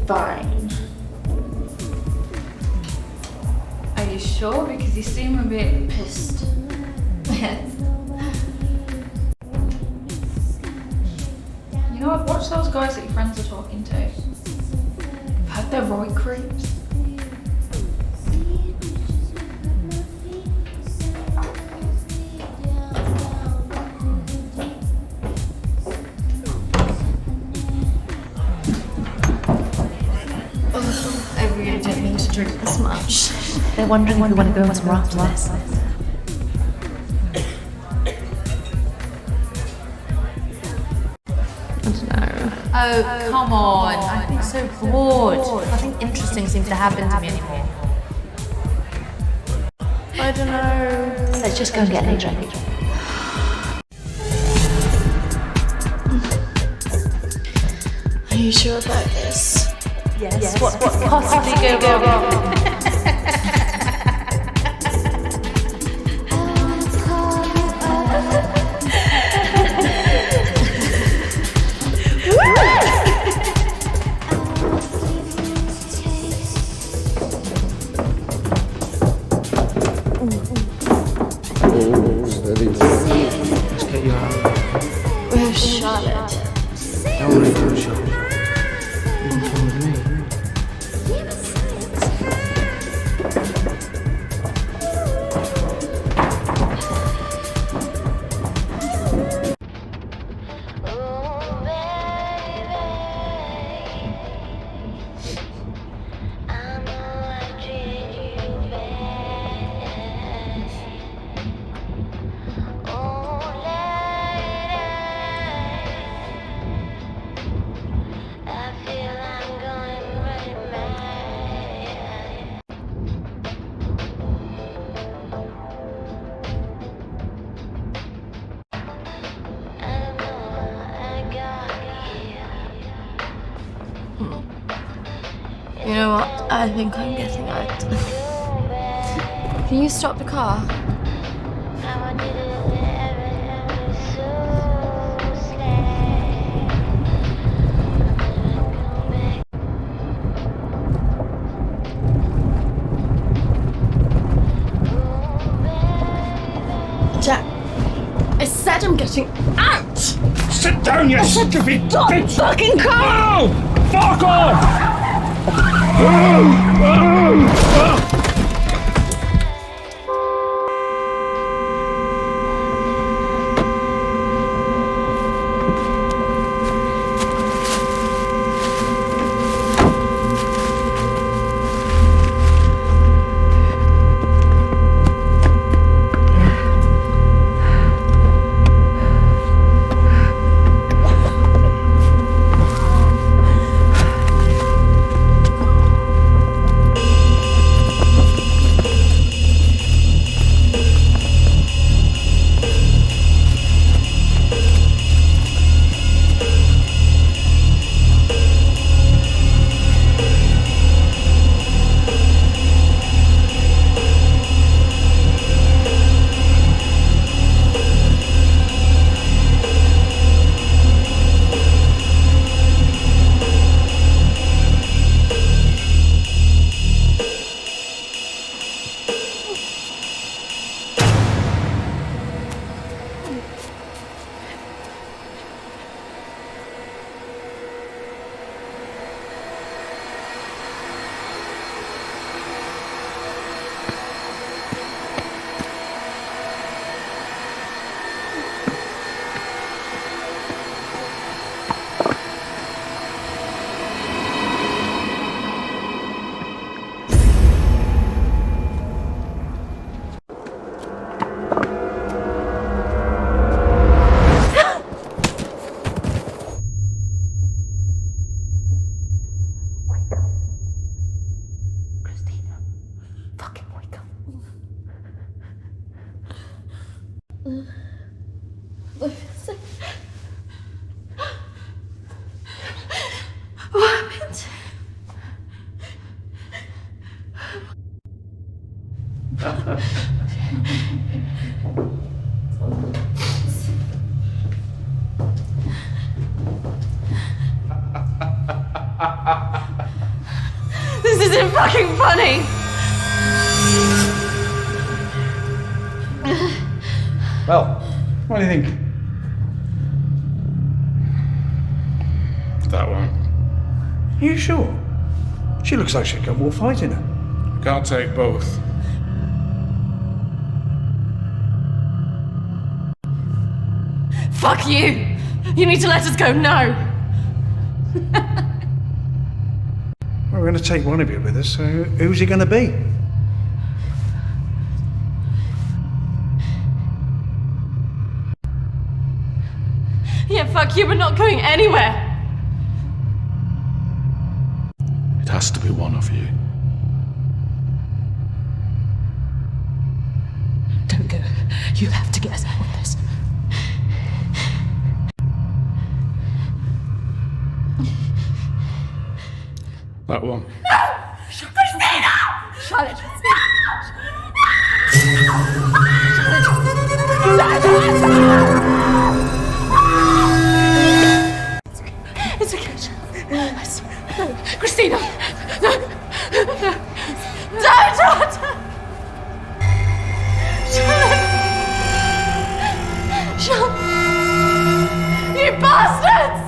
fine. Are you sure? Because you seem a bit pissed. Yes. You know, I've watched those guys that your friends are talking to. I've heard they're right creeps. I really don't mean to drink this much. They're wondering if we want to go on some after this. Oh, come on. I've been so bored. Nothing interesting seems to happen to me anymore. I don't know. Let's just go and get a drink. Are you sure about this? Yes. What could possibly go wrong? Where's Charlotte? Don't worry about Charlotte. You want to come with me? You know what? I think I'm getting out. Can you stop the car? Jack, I said I'm getting out! Sit down, you stupid Stop bitch! fucking car! No! Fuck off! it fucking funny? Well, what do you think? That one. Are you sure? She looks like she's got more fight in her. Can't take both. Fuck you! You need to let us go now! Well, we're going to take one of you with us, so who's it going to be? Yeah, fuck you, we're not going anywhere! It has to be one of you. Don't go. You have to get us out of this. That one. Kristina! Charlotte! It's okay, Charlotte. I swear. No. Kristina! No! No! Don't! Charlotte! You bastards!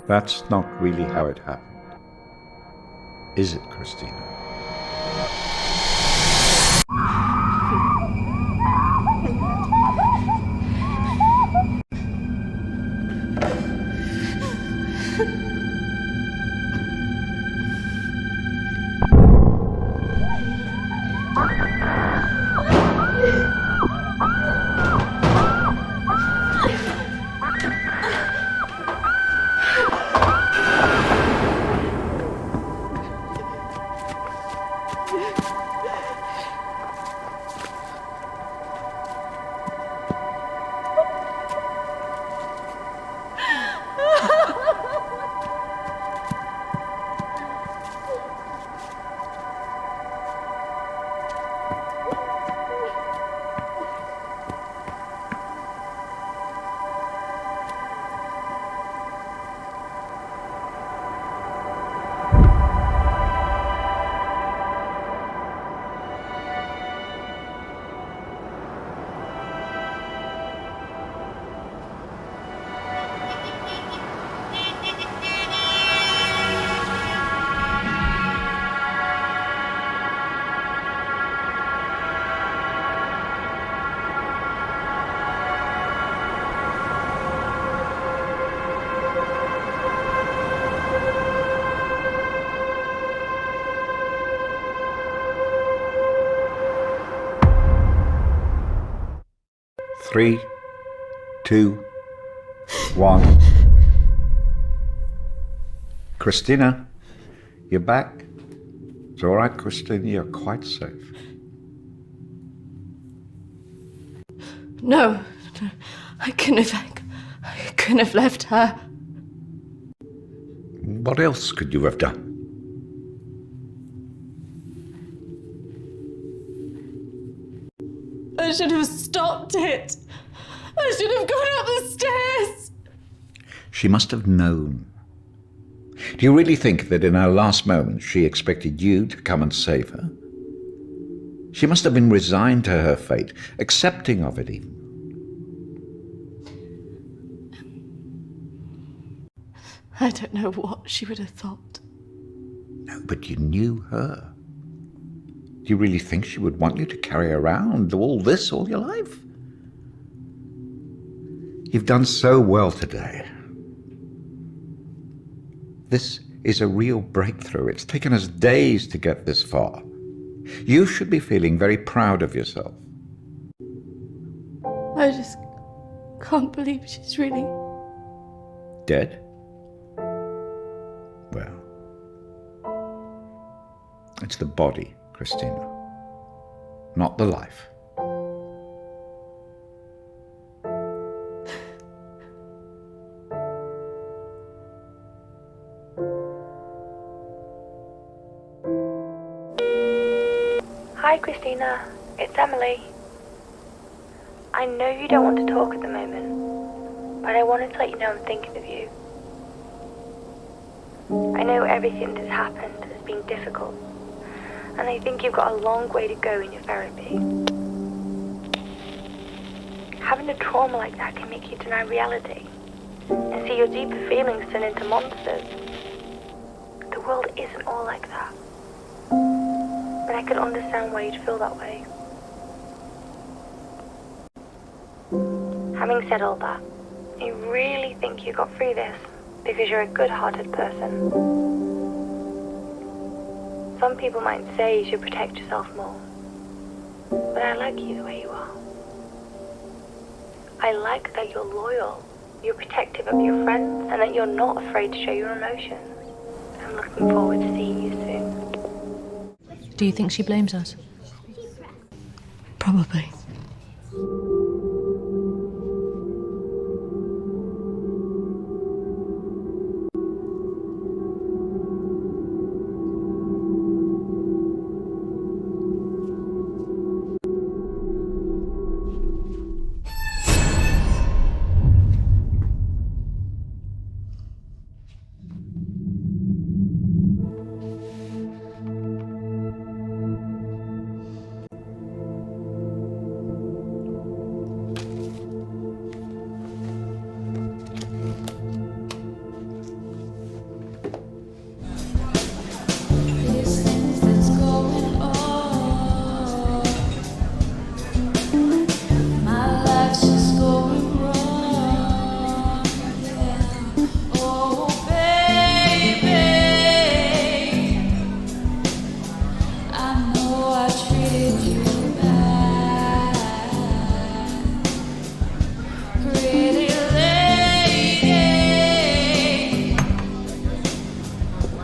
That's not really how it happened. Is it, Kristina? 3, 2, 1. Kristina, you're back. It's all right, Kristina, you're quite safe. No, I couldn't have left her. What else could you have done? I should have stopped it. I should have gone up the stairs. She must have known. Do you really think that in her last moments she expected you to come and save her? She must have been resigned to her fate, accepting of it even. I don't know what she would have thought. No, but you knew her. Do you really think she would want you to carry around all this all your life? You've done so well today. This is a real breakthrough. It's taken us days to get this far. You should be feeling very proud of yourself. I just can't believe she's really... Dead? Well, it's the body, Kristina, not the life. Hi, Kristina. It's Emily. I know you don't want to talk at the moment, but I wanted to let you know I'm thinking of you. I know everything that's happened has been difficult, and I think you've got a long way to go in your therapy. Having a trauma like that can make you deny reality and see your deeper feelings turn into monsters. The world isn't all like that. But I can understand why you'd feel that way. Having said all that, I really think you got through this because you're a good-hearted person. Some people might say you should protect yourself more, but I like you the way you are. I like that you're loyal, you're protective of your friends, and that you're not afraid to show your emotions. I'm looking forward to seeing you soon. Do you think she blames us? Probably.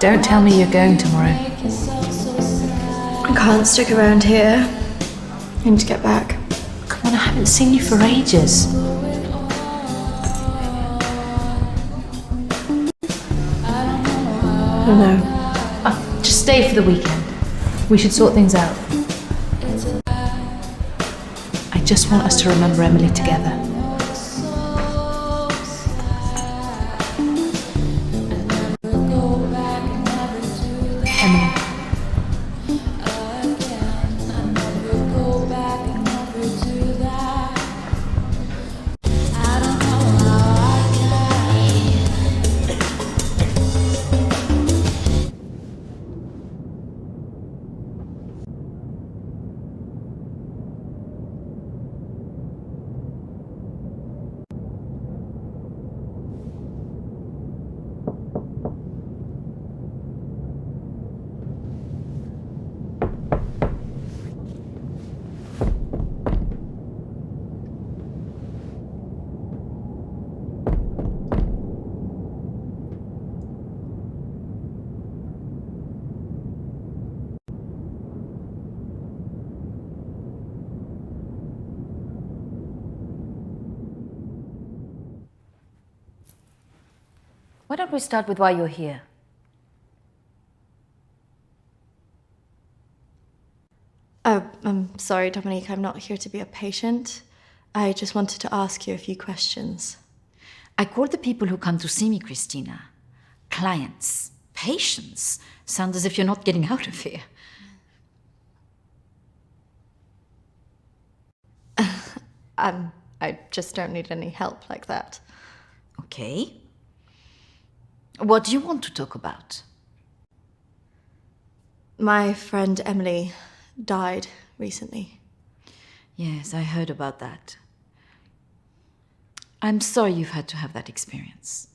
Don't tell me you're going tomorrow. I can't stick around here. I need to get back. Come on, I haven't seen you for ages. I don't know. Just stay for the weekend. We should sort things out. I just want us to remember Emily together. Why don't we start with why you're here? Oh, I'm sorry, Dominique, I'm not here to be a patient. I just wanted to ask you a few questions. I call the people who come to see me, Kristina, clients. Patients sound as if you're not getting out of here. I just don't need any help like that. Okay. What do you want to talk about? My friend Emily died recently. Yes, I heard about that. I'm sorry you've had to have that experience.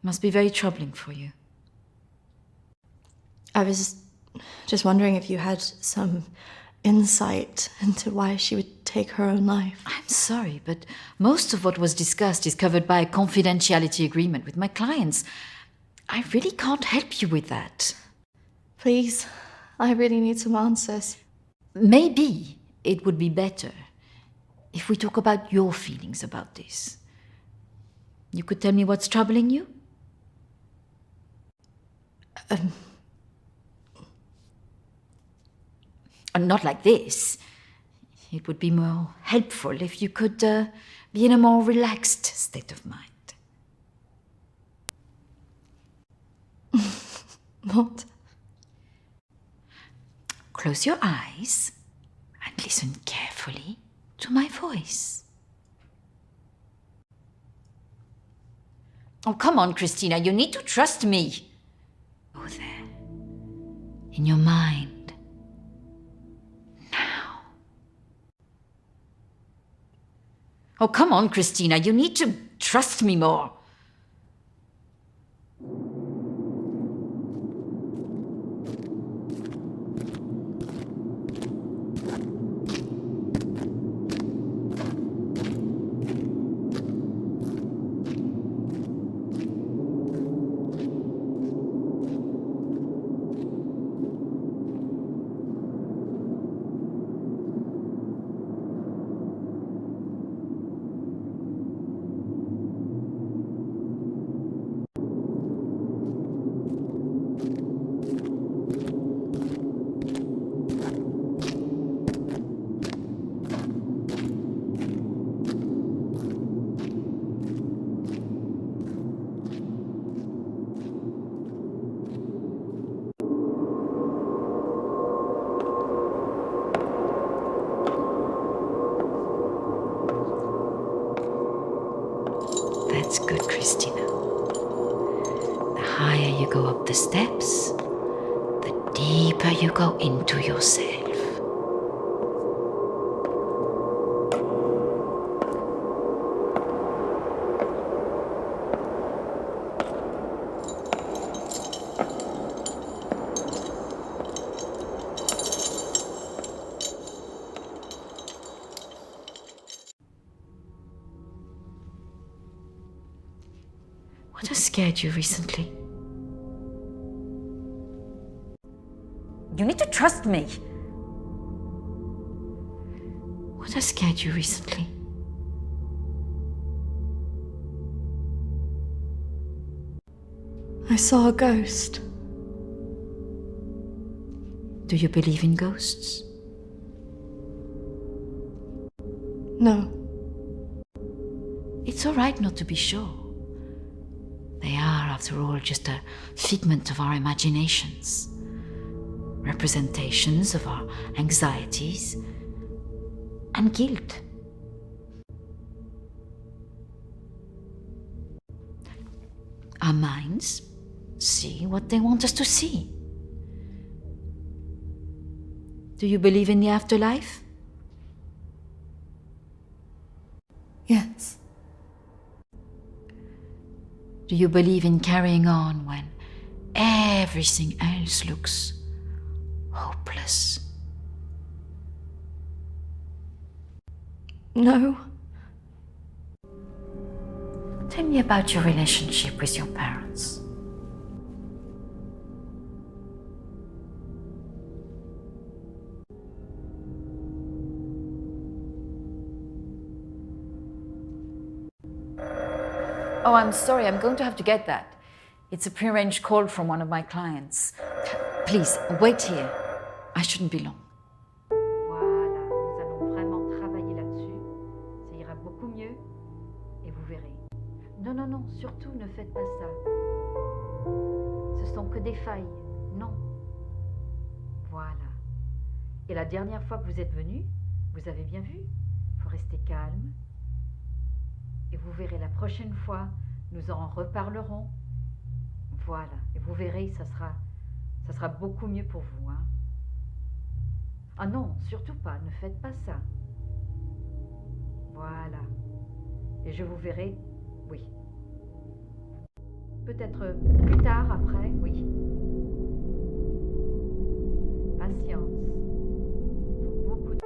Must be very troubling for you. I was just wondering if you had some insight into why she would take her own life. I'm sorry, but most of what was discussed is covered by a confidentiality agreement with my clients. I really can't help you with that. Please, I really need some answers. Maybe it would be better if we talk about your feelings about this. You could tell me what's troubling you? Not like this. It would be more helpful if you could be in a more relaxed state of mind. What? Close your eyes and listen carefully to my voice. Oh, come on, Kristina, you need to trust me. Go there, in your mind. Now. Oh, come on, Kristina, you need to trust me more. That's good, Kristina. The higher you go up the steps, the deeper you go into yourself. What has scared you recently? You need to trust me. What has scared you recently? I saw a ghost. Do you believe in ghosts? No. It's all right not to be sure. They are, after all, just a figment of our imaginations. Representations of our anxieties and guilt. Our minds see what they want us to see. Do you believe in the afterlife? Yes. Do you believe in carrying on when everything else looks hopeless? No. Tell me about your relationship with your parents. Oh, I'm sorry, I'm going to have to get that. It's a prearranged call from one of my clients. Please, wait here. I shouldn't be long. Voilà, nous allons vraiment travailler là-dessus. Ça ira beaucoup mieux et vous verrez. Non, non, non, surtout ne faites pas ça. Ce sont que des failles. Non. Voilà. Et la dernière fois que vous êtes venu, vous avez bien vu. Il faut rester calme. Et vous verrez, la prochaine fois, nous en reparlerons. Voilà. Et vous verrez, ça sera beaucoup mieux pour vous. Hein. Ah non, surtout pas. Ne faites pas ça. Voilà. Et je vous verrai, oui. Peut-être plus tard, après, oui. Patience. Beaucoup de...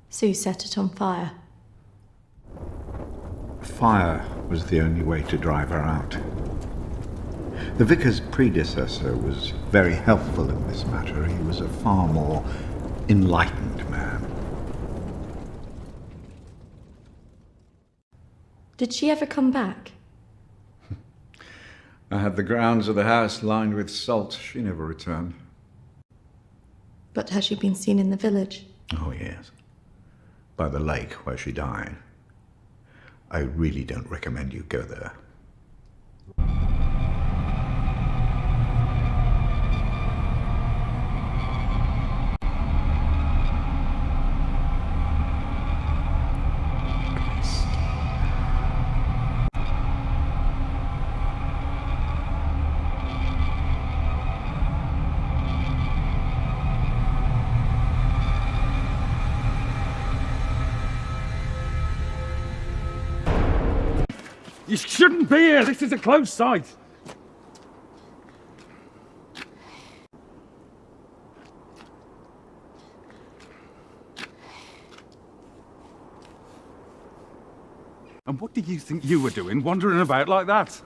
Sue set it on fire. Fire was the only way to drive her out. The vicar's predecessor was very helpful in this matter. He was a far more enlightened man. Did she ever come back? I had the grounds of the house lined with salt. She never returned. But has she been seen in the village? Oh, yes. By the lake where she died. I really don't recommend you go there. You shouldn't be here. This is a closed site. And what do you think you were doing, wandering about like that?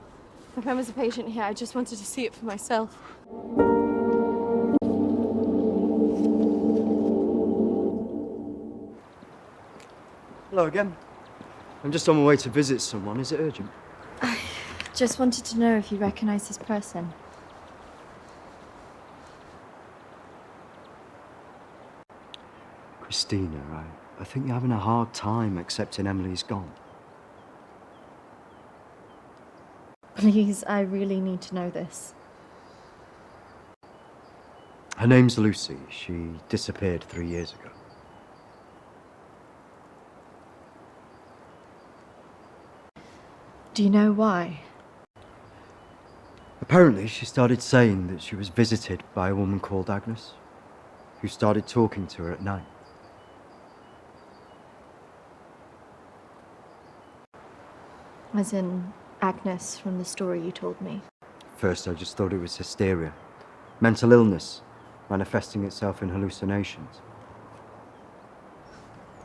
My friend was a patient here. I just wanted to see it for myself. Hello again. I'm just on my way to visit someone. Is it urgent? I just wanted to know if you recognise this person. Kristina, I think you're having a hard time accepting Emily's gone. Please, I really need to know this. Her name's Lucy. She disappeared 3 years ago. Do you know why? Apparently, she started saying that she was visited by a woman called Agnes, who started talking to her at night. As in Agnes from the story you told me. First, I just thought it was hysteria, mental illness, manifesting itself in hallucinations.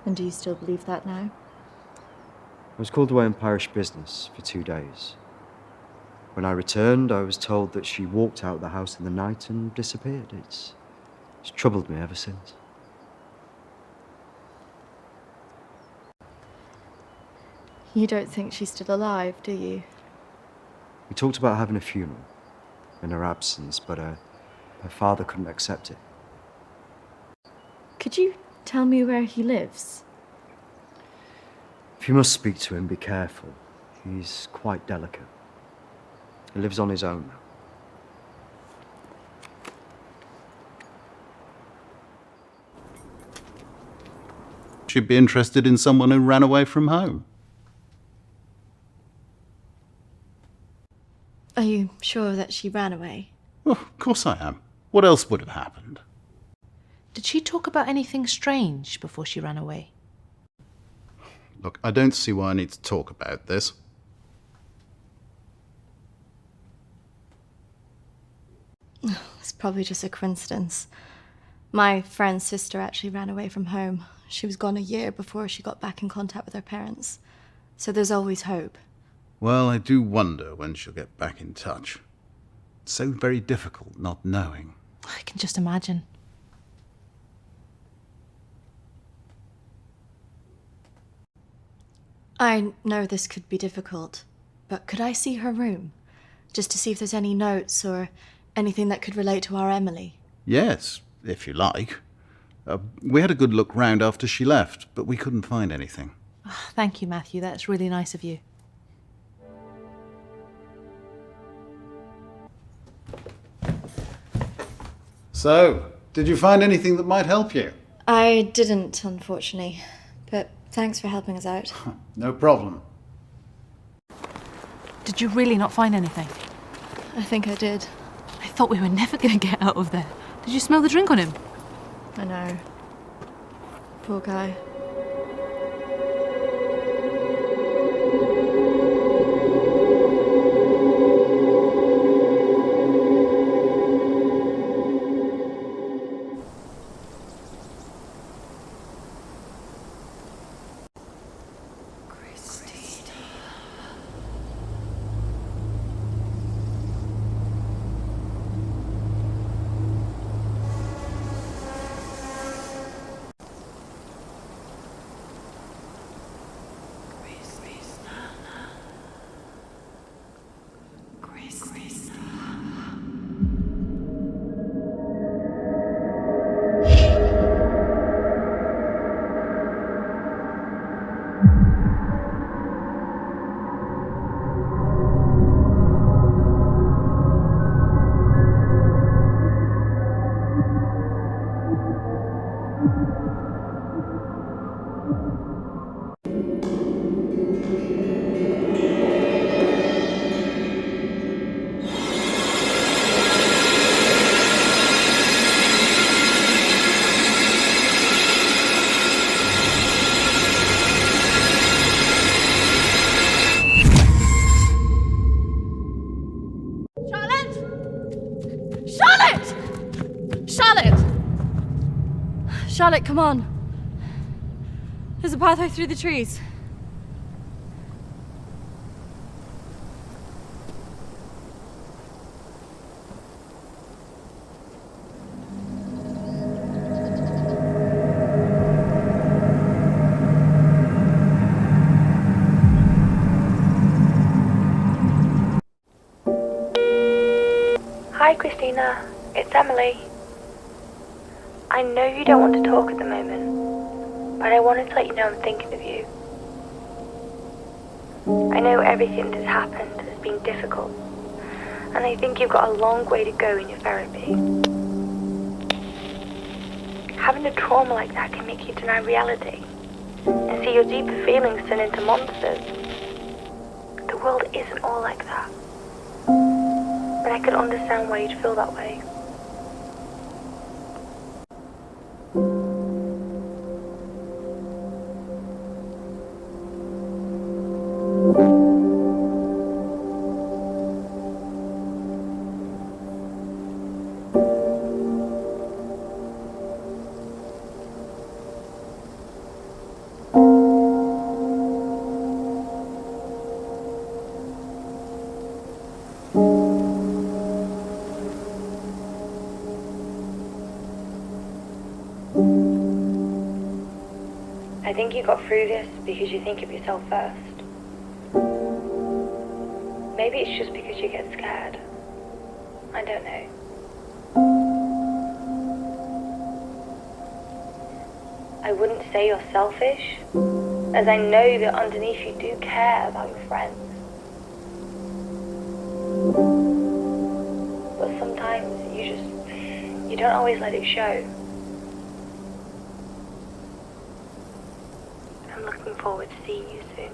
And do you still believe that now? I was called away on parish business for 2 days. When I returned, I was told that she walked out of the house in the night and disappeared. It's troubled me ever since. You don't think she's still alive, do you? We talked about having a funeral in her absence, but her father couldn't accept it. Could you tell me where he lives? If you must speak to him, be careful. He's quite delicate. He lives on his own now. She'd be interested in someone who ran away from home. Are you sure that she ran away? Well, of course I am. What else would have happened? Did she talk about anything strange before she ran away? Look, I don't see why I need to talk about this. It's probably just a coincidence. My friend's sister actually ran away from home. She was gone a year before she got back in contact with her parents. So there's always hope. Well, I do wonder when she'll get back in touch. It's so very difficult not knowing. I can just imagine. I know this could be difficult, but could I see her room? Just to see if there's any notes or anything that could relate to our Emily. Yes, if you like. We had a good look round after she left, but we couldn't find anything. Oh, thank you, Matthew. That's really nice of you. So, did you find anything that might help you? I didn't, unfortunately, but thanks for helping us out. No problem. Did you really not find anything? I think I did. I thought we were never going to get out of there. Did you smell the drink on him? I know. Poor guy. Charlotte, come on. There's a pathway through the trees. Hi, Kristina. It's Emily. I know you don't want to talk at the moment, but I wanted to let you know I'm thinking of you. I know everything that's happened has been difficult, and I think you've got a long way to go in your therapy. Having a trauma like that can make you deny reality and see your deeper feelings turn into monsters. The world isn't all like that, but I could understand why you'd feel that way. I think you got through this because you think of yourself first. Maybe it's just because you get scared. I don't know. I wouldn't say you're selfish, as I know that underneath you do care about your friends. But sometimes you don't always let it show. I'm looking forward to seeing you soon.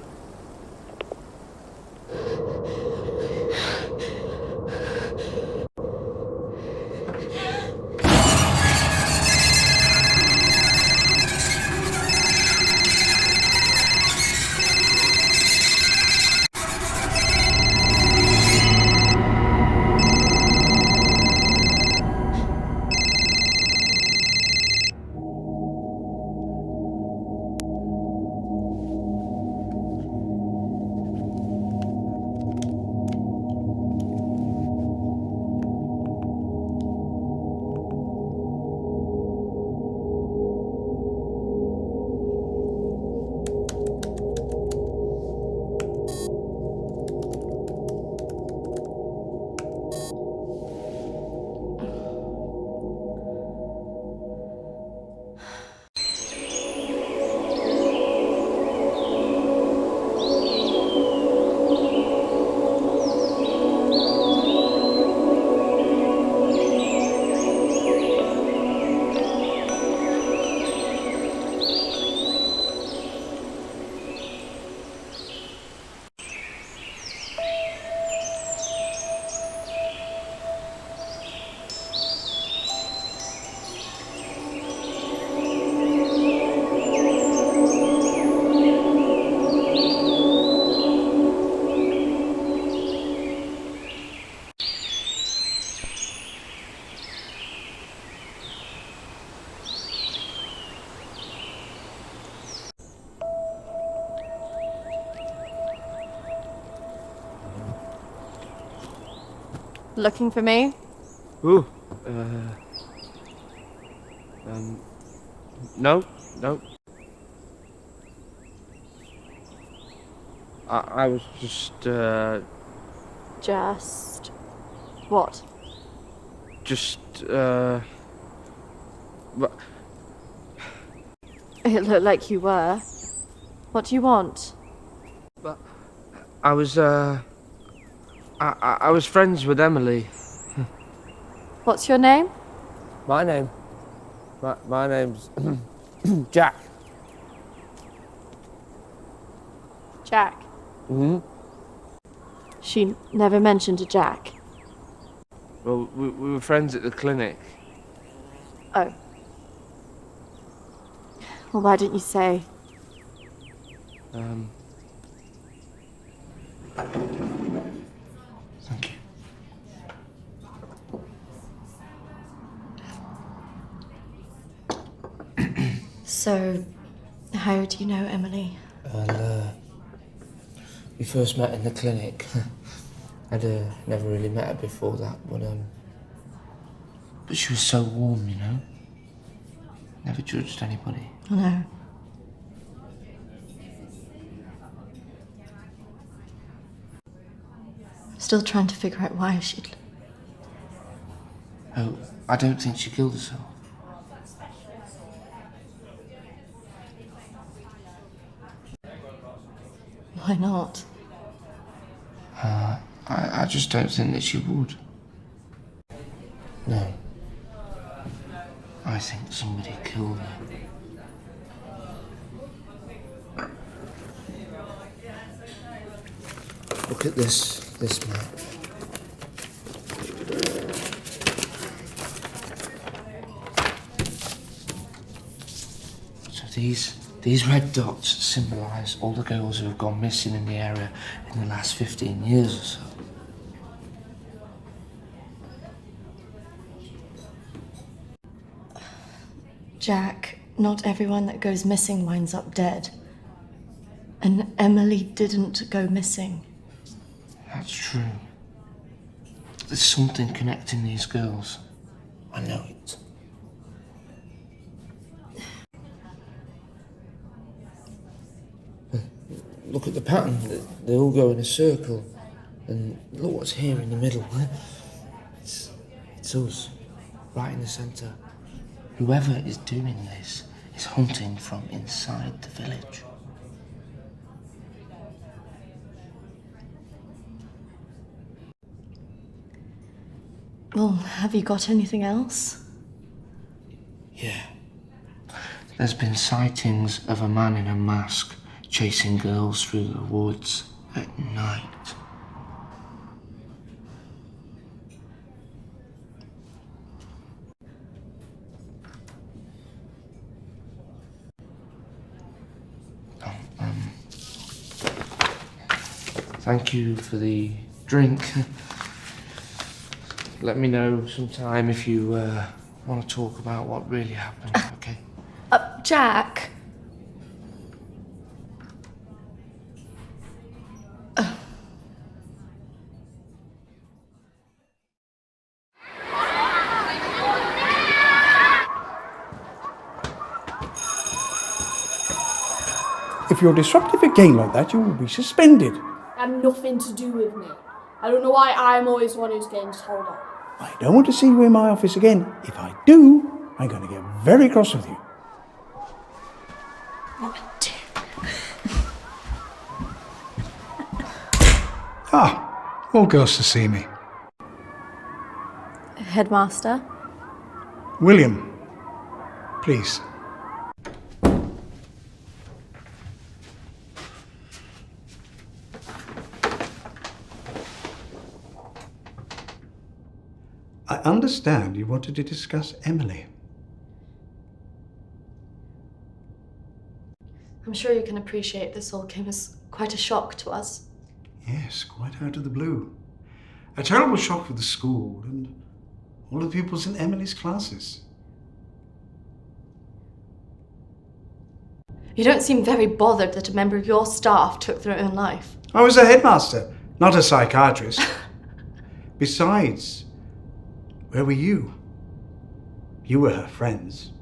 Looking for me? Ooh, no. I was just, Just... what? But It looked like you were. What do you want? I was, I was friends with Emily. What's your name? My name's Jack. Jack. Hmm. She never mentioned a Jack. Well, we were friends at the clinic. Oh. Well, why didn't you say? Thank you. So, how do you know Emily? Well, we first met in the clinic. I'd never really met her before that, but she was so warm, you know? Never judged anybody. I know. Still trying to figure out why she'd... Oh, I don't think she killed herself. Why not? I just don't think that she would. No. I think somebody killed her. Look at this map. So these red dots symbolise all the girls who have gone missing in the area in the last 15 years or so. Jack, not everyone that goes missing winds up dead. And Emily didn't go missing. That's true. There's something connecting these girls. I know it. Look at the pattern. They all go in a circle. And look what's here in the middle. It's us, right in the centre. Whoever is doing this is hunting from inside the village. Well, have you got anything else? Yeah. There's been sightings of a man in a mask chasing girls through the woods at night. Thank you for the drink. Let me know sometime if you want to talk about what really happened, okay? Jack. If you're disruptive again like that, you will be suspended. Had nothing to do with me. I don't know why I'm always the one who's getting told off. I don't want to see you in my office again. If I do, I'm going to get very cross with you. All girls to see me. Headmaster? William, please. I understand you wanted to discuss Emily. I'm sure you can appreciate this all came as quite a shock to us. Yes, quite out of the blue. A terrible shock for the school and all the pupils in Emily's classes. You don't seem very bothered that a member of your staff took their own life. I was a headmaster, not a psychiatrist. Besides, where were you? You were her friends.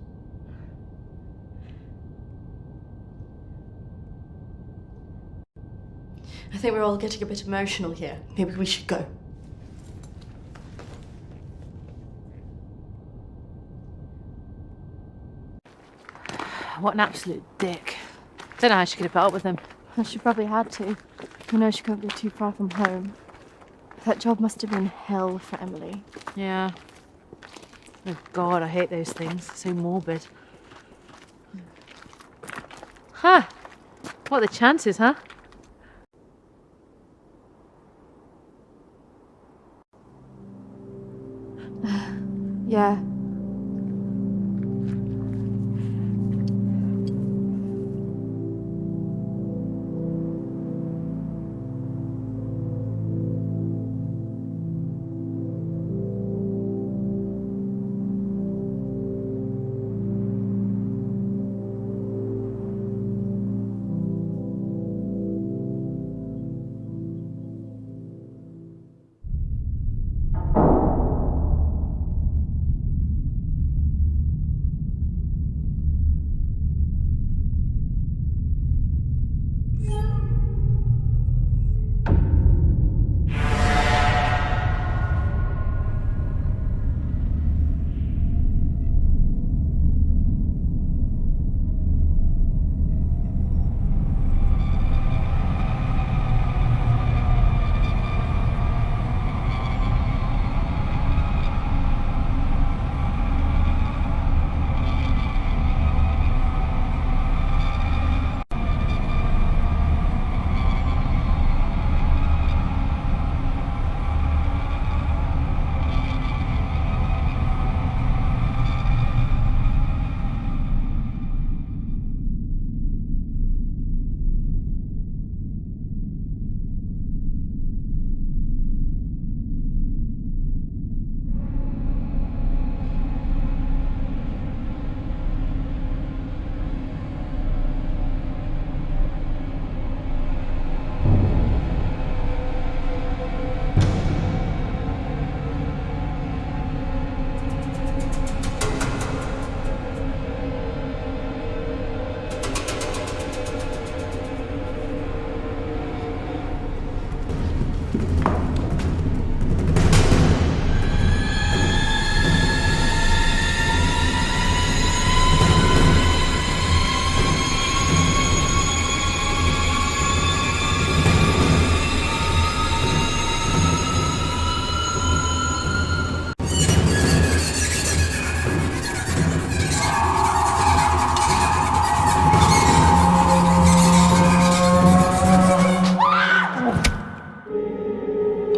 I think we're all getting a bit emotional here. Maybe we should go. What an absolute dick. Don't know how she could have put up with him. Well, she probably had to. You know, she couldn't be too far from home. That job must have been hell for Emily. Yeah. Oh God, I hate those things. So morbid. Huh. What are the chances, huh? Yeah.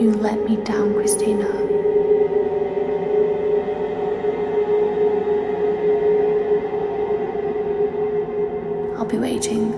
You let me down, Kristina. I'll be waiting.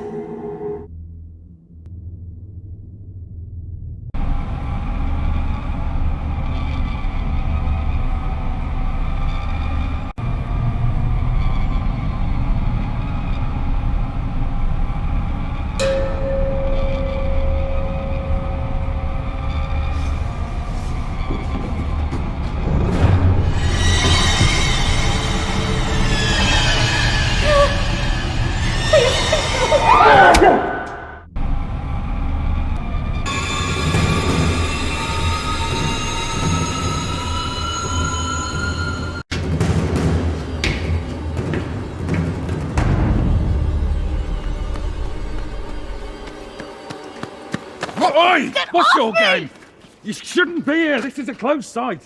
Oi! What's your game? You shouldn't be here. This is a closed site.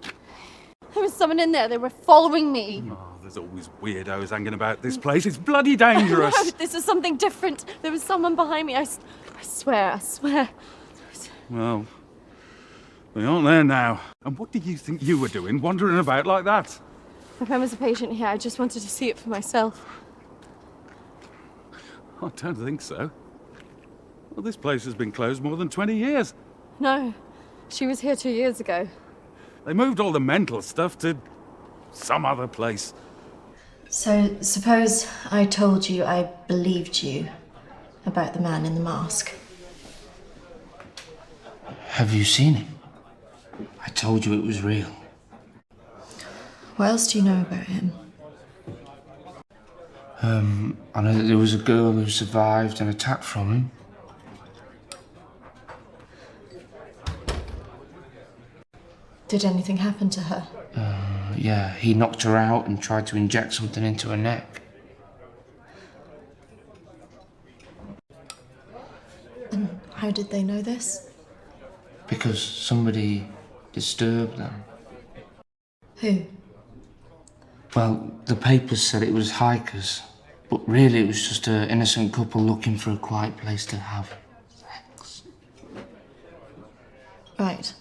There was someone in there. They were following me. Oh, there's always weirdos hanging about this place. It's bloody dangerous. No, this is something different. There was someone behind me. I swear. Well, we aren't there now. And what did you think you were doing, wandering about like that? My friend was a patient here. I just wanted to see it for myself. I don't think so. Well, this place has been closed more than 20 years. No, she was here 2 years ago. They moved all the mental stuff to some other place. So, suppose I told you I believed you about the man in the mask. Have you seen it? I told you it was real. What else do you know about him? I know that there was a girl who survived an attack from him. Did anything happen to her? Yeah, he knocked her out and tried to inject something into her neck. And how did they know this? Because somebody disturbed them. Who? Well, the papers said it was hikers, but really it was just an innocent couple looking for a quiet place to have sex. Right.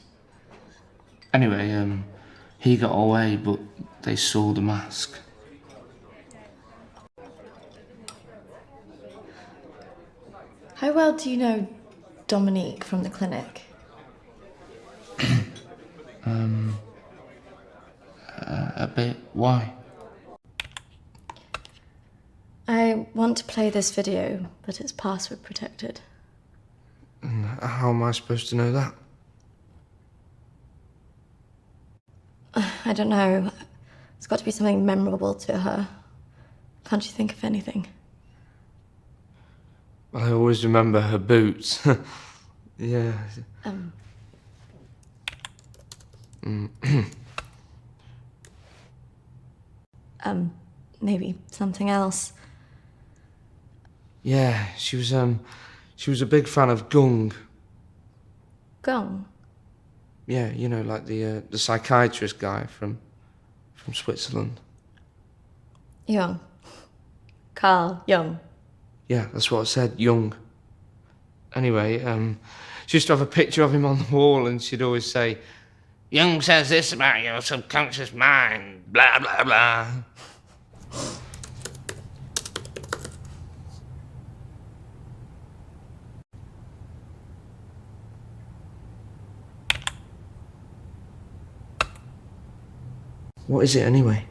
Anyway, he got away, but they saw the mask. How well do you know Dominique from the clinic? A bit. Why? I want to play this video, but it's password protected. And how am I supposed to know that? I don't know. It's got to be something memorable to her. Can't you think of anything? I always remember her boots. Yeah. Maybe something else. Yeah, she was a big fan of Gung. Gong? Yeah, you know, like the psychiatrist guy from Switzerland. Jung. Carl Jung. Yeah, that's what I said, Jung. Anyway, she used to have a picture of him on the wall, and she'd always say, "Jung says this about your subconscious mind, blah, blah, blah." What is it anyway?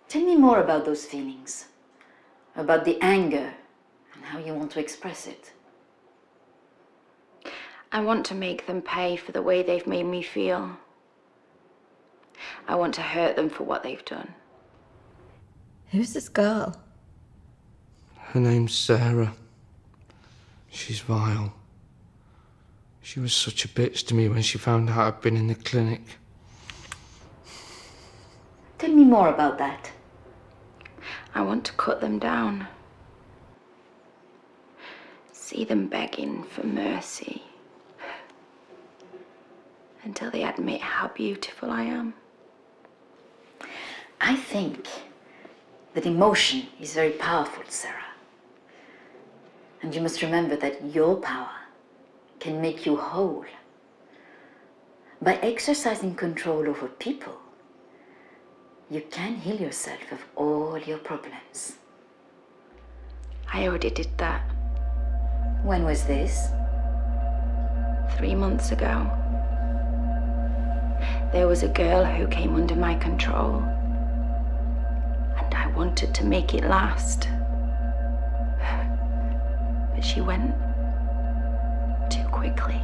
Tell me more about those feelings, about the anger and how you want to express it. I want to make them pay for the way they've made me feel. I want to hurt them for what they've done. Who's this girl? Her name's Sarah. She's vile. She was such a bitch to me when she found out I'd been in the clinic. Tell me more about that. I want to cut them down. See them begging for mercy. Until they admit how beautiful I am. I think that emotion is very powerful, Sarah. And you must remember that your power can make you whole. By exercising control over people, you can heal yourself of all your problems. I already did that. When was this? 3 months ago. There was a girl who came under my control. And I wanted to make it last. But she went too quickly.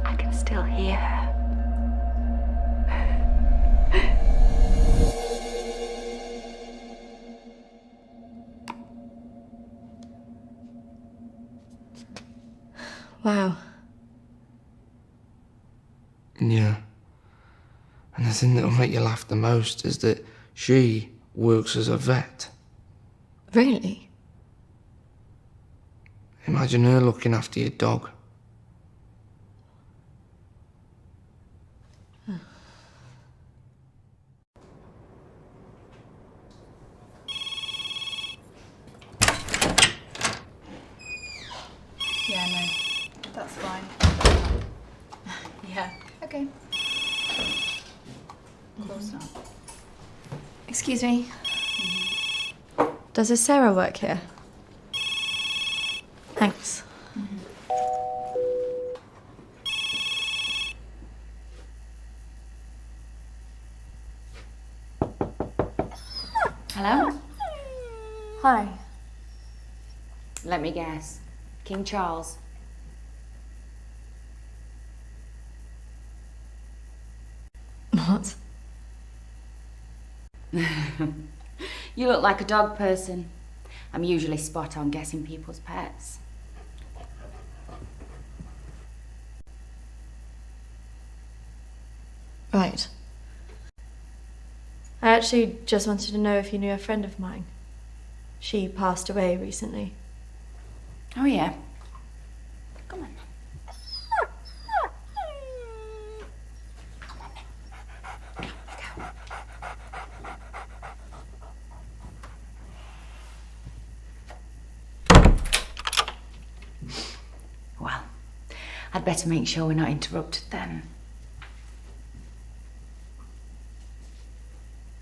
I can still hear her. Wow. Yeah. And the thing that'll make you laugh the most is that she works as a vet. Really? Imagine her looking after your dog. Yeah, no, that's fine. Yeah, okay. course not. Excuse me. Does a Sarah work here? Thanks. Hello? Hi. Let me guess. King Charles. What? You look like a dog person. I'm usually spot on guessing people's pets. Right. I actually just wanted to know if you knew a friend of mine. She passed away recently. Oh, yeah. Come on. Well, I'd better make sure we're not interrupted then.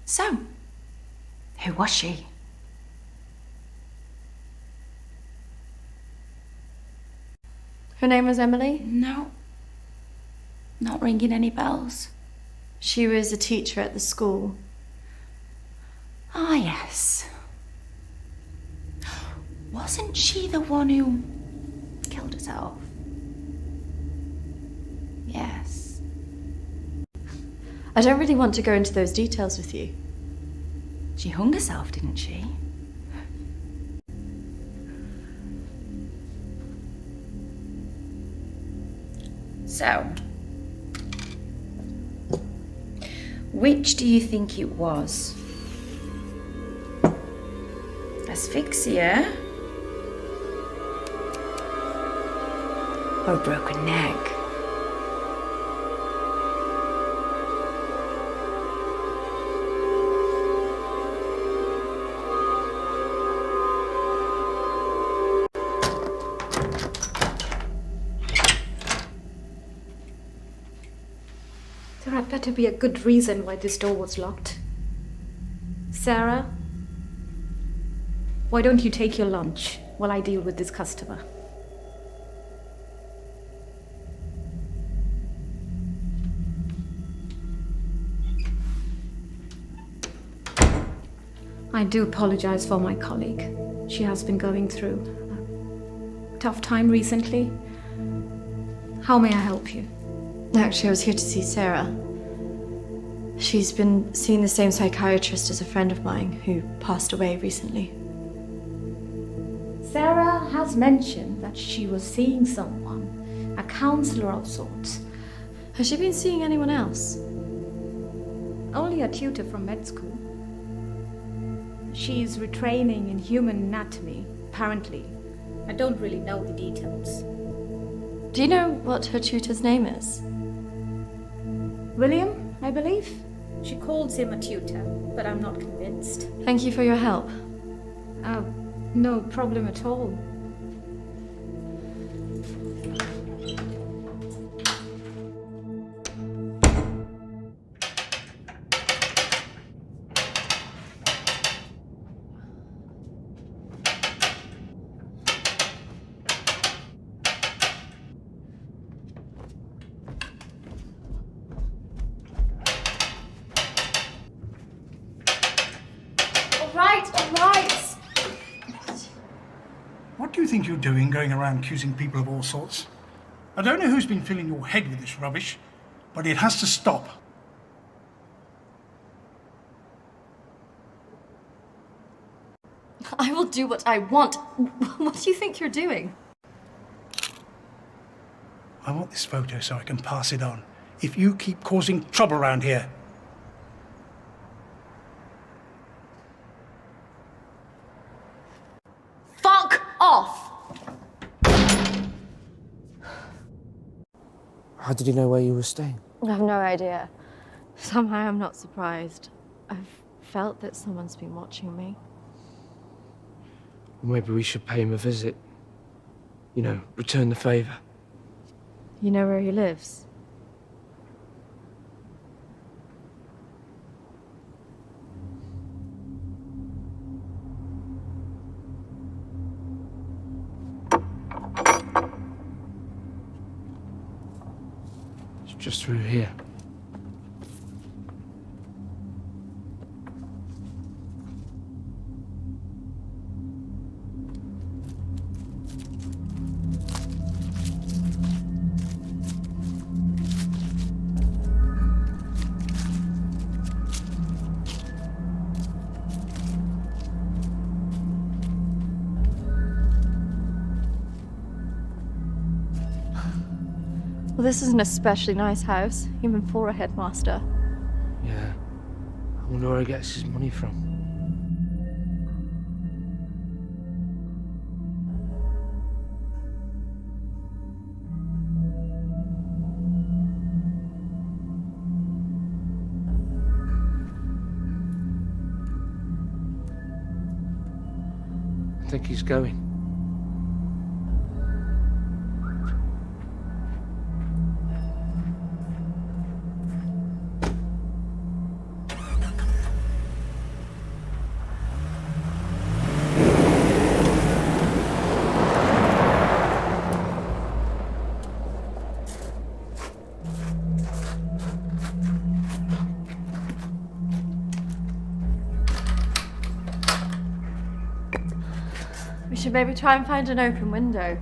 So, who was she? Her name was Emily? No. Not ringing any bells. She was a teacher at the school. Ah, yes. Wasn't she the one who killed herself? Yes. I don't really want to go into those details with you. She hung herself, didn't she? So, which do you think it was? Asphyxia? Or a broken neck? There had better be a good reason why this door was locked. Sarah, why don't you take your lunch while I deal with this customer? I do apologize for my colleague. She has been going through a tough time recently. How may I help you? Actually, I was here to see Sarah. She's been seeing the same psychiatrist as a friend of mine who passed away recently. Sarah has mentioned that she was seeing someone, a counselor of sorts. Has she been seeing anyone else? Only a tutor from med school. She's retraining in human anatomy, apparently. I don't really know the details. Do you know what her tutor's name is? William, I believe. She calls him a tutor, but I'm not convinced. Thank you for your help. Oh, no problem at all. What do you think you're doing going around accusing people of all sorts? I don't know who's been filling your head with this rubbish, but it has to stop. I will do what I want. What do you think you're doing? I want this photo so I can pass it on. If you keep causing trouble around here. Fuck off! How did he know where you were staying? I have no idea. Somehow I'm not surprised. I've felt that someone's been watching me. Maybe we should pay him a visit. You know, return the favour. You know where he lives? Just through here. Well, this is an especially nice house, even for a headmaster. Yeah. I wonder where he gets his money from. I think he's going. We should maybe try and find an open window.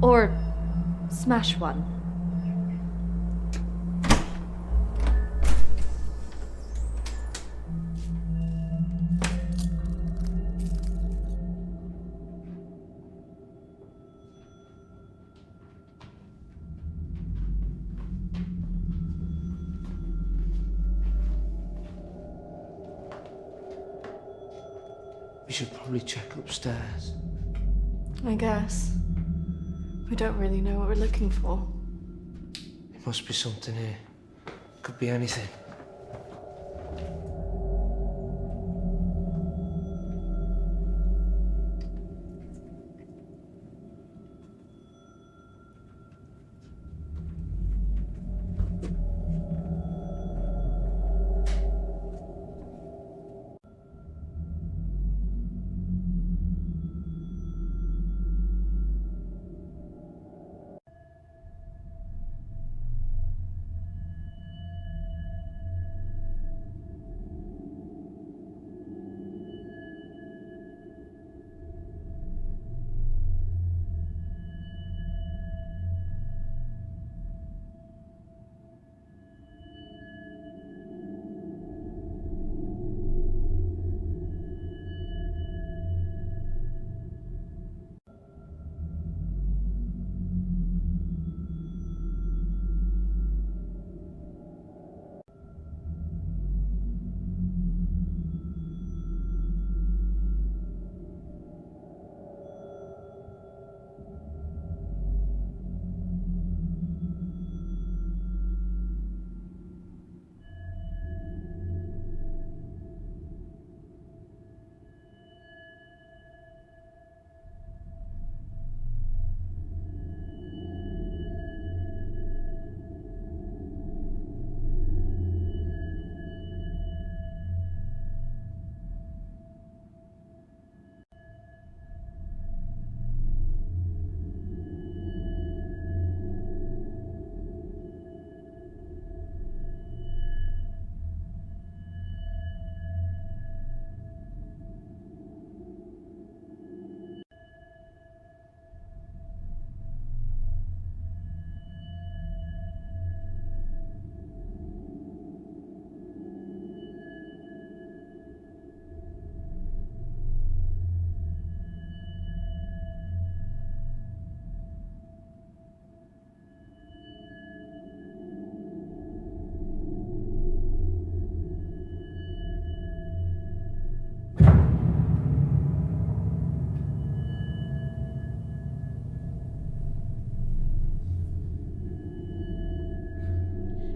Or smash one. We should probably check upstairs. I guess. We don't really know what we're looking for. There must be something here. Could be anything.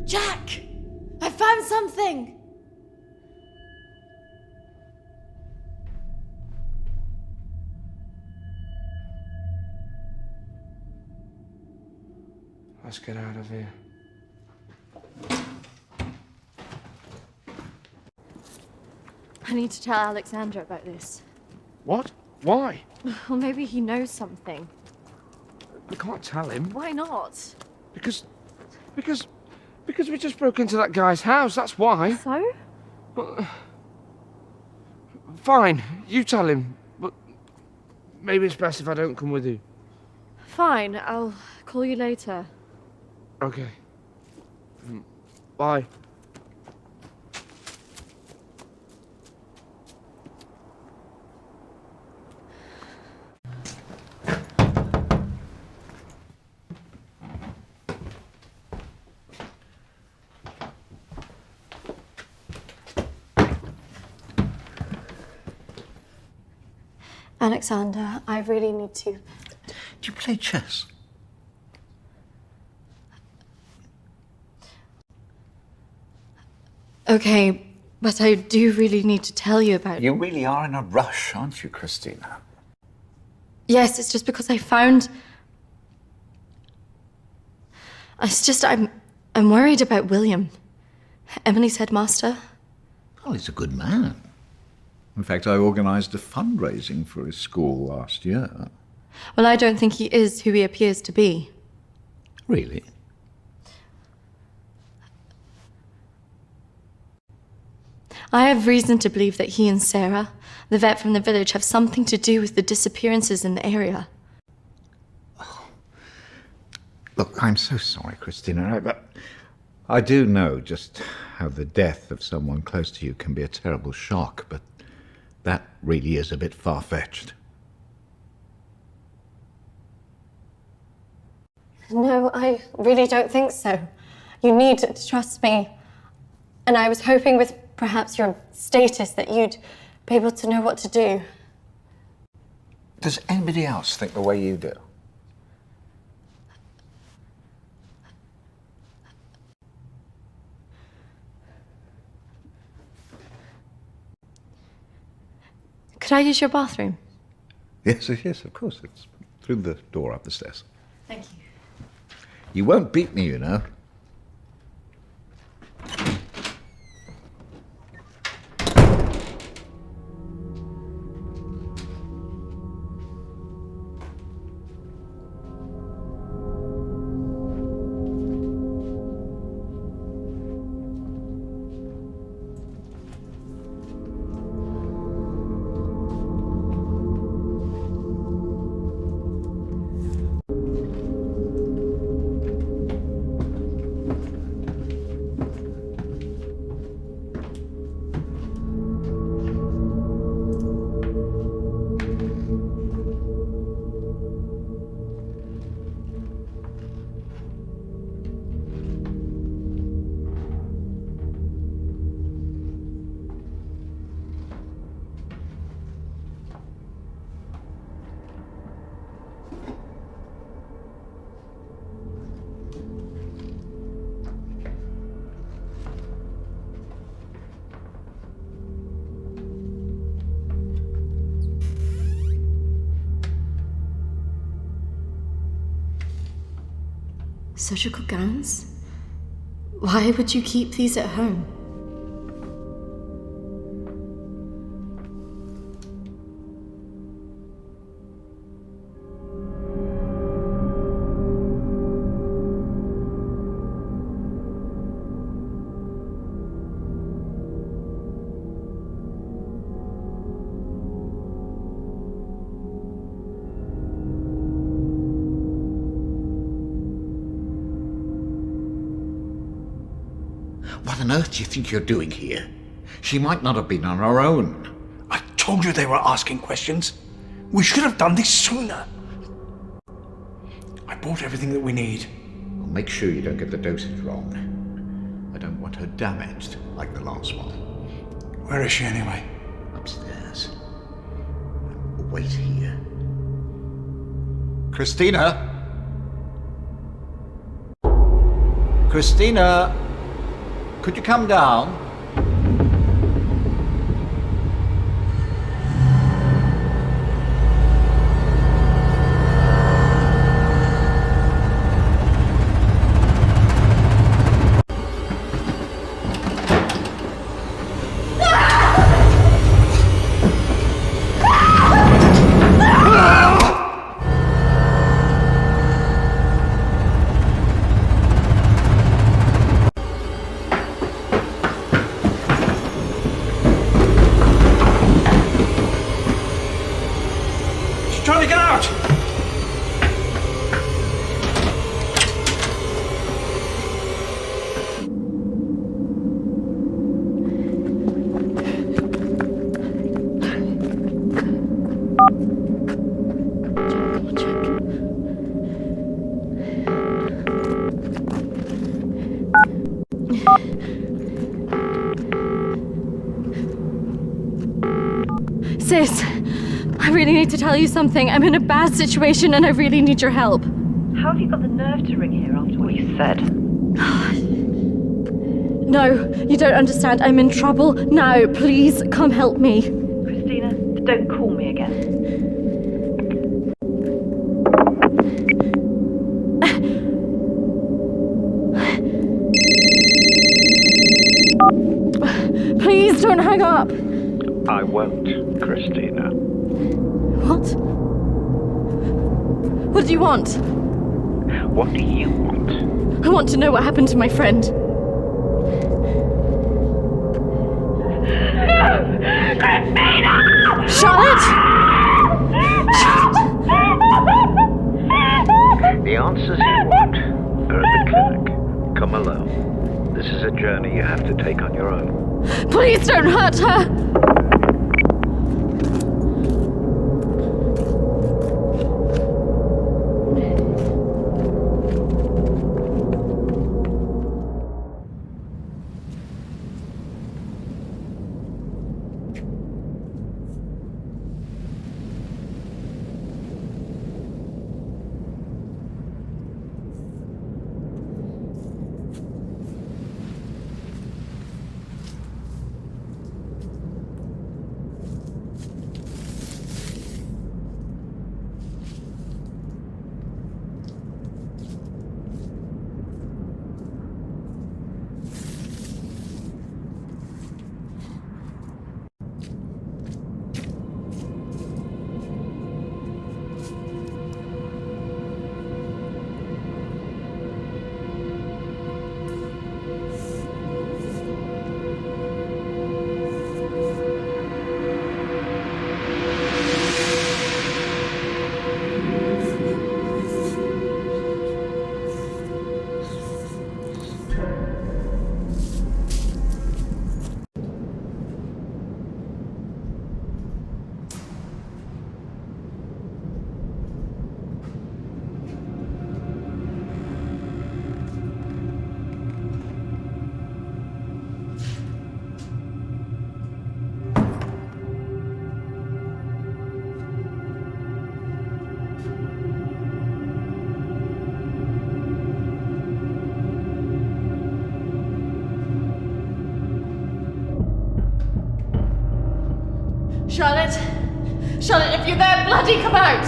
Jack! I found something! Let's get out of here. I need to tell Alexandra about this. What? Why? Well, maybe he knows something. We can't tell him. Why not? Because we just broke into that guy's house, that's why. So? But, fine, you tell him, but maybe it's best if I don't come with you. Fine, I'll call you later. Okay. Bye. Alexander, I really need to... Do you play chess? Okay, but I do really need to tell you about... You really are in a rush, aren't you, Kristina? Yes, it's just because I found... It's just I'm worried about William. Emily's headmaster. Well, he's a good man. In fact, I organised a fundraising for his school last year. Well, I don't think he is who he appears to be. Really? I have reason to believe that he and Sarah, the vet from the village, have something to do with the disappearances in the area. Look, I'm so sorry, Kristina, but I do know just how the death of someone close to you can be a terrible shock, but that really is a bit far-fetched. No, I really don't think so. You need to trust me. And I was hoping with perhaps your status that you'd be able to know what to do. Does anybody else think the way you do? Could I use your bathroom? Yes, of course. It's through the door up the stairs. Thank you. You won't beat me, you know. Surgical gowns? Why would you keep these at home? What on earth do you think you're doing here? She might not have been on her own. I told you they were asking questions. We should have done this sooner. I bought everything that we need. Well, make sure you don't get the dosage wrong. I don't want her damaged like the last one. Where is she anyway? Upstairs. Wait here. Kristina? Kristina? Could you come down? Sis, I really need to tell you something. I'm in a bad situation and I really need your help. How have you got the nerve to ring here after what you said? No, you don't understand. I'm in trouble. Now, please, come help me. Kristina, don't call me again. Please don't hang up. I won't, Kristina. What? What do you want? What do you want? I want to know what happened to my friend. Kristina! Charlotte! The answers you want are at the clinic. Come alone. This is a journey you have to take on your own. Please don't hurt her! Charlotte! Charlotte, if you're there, bloody come out!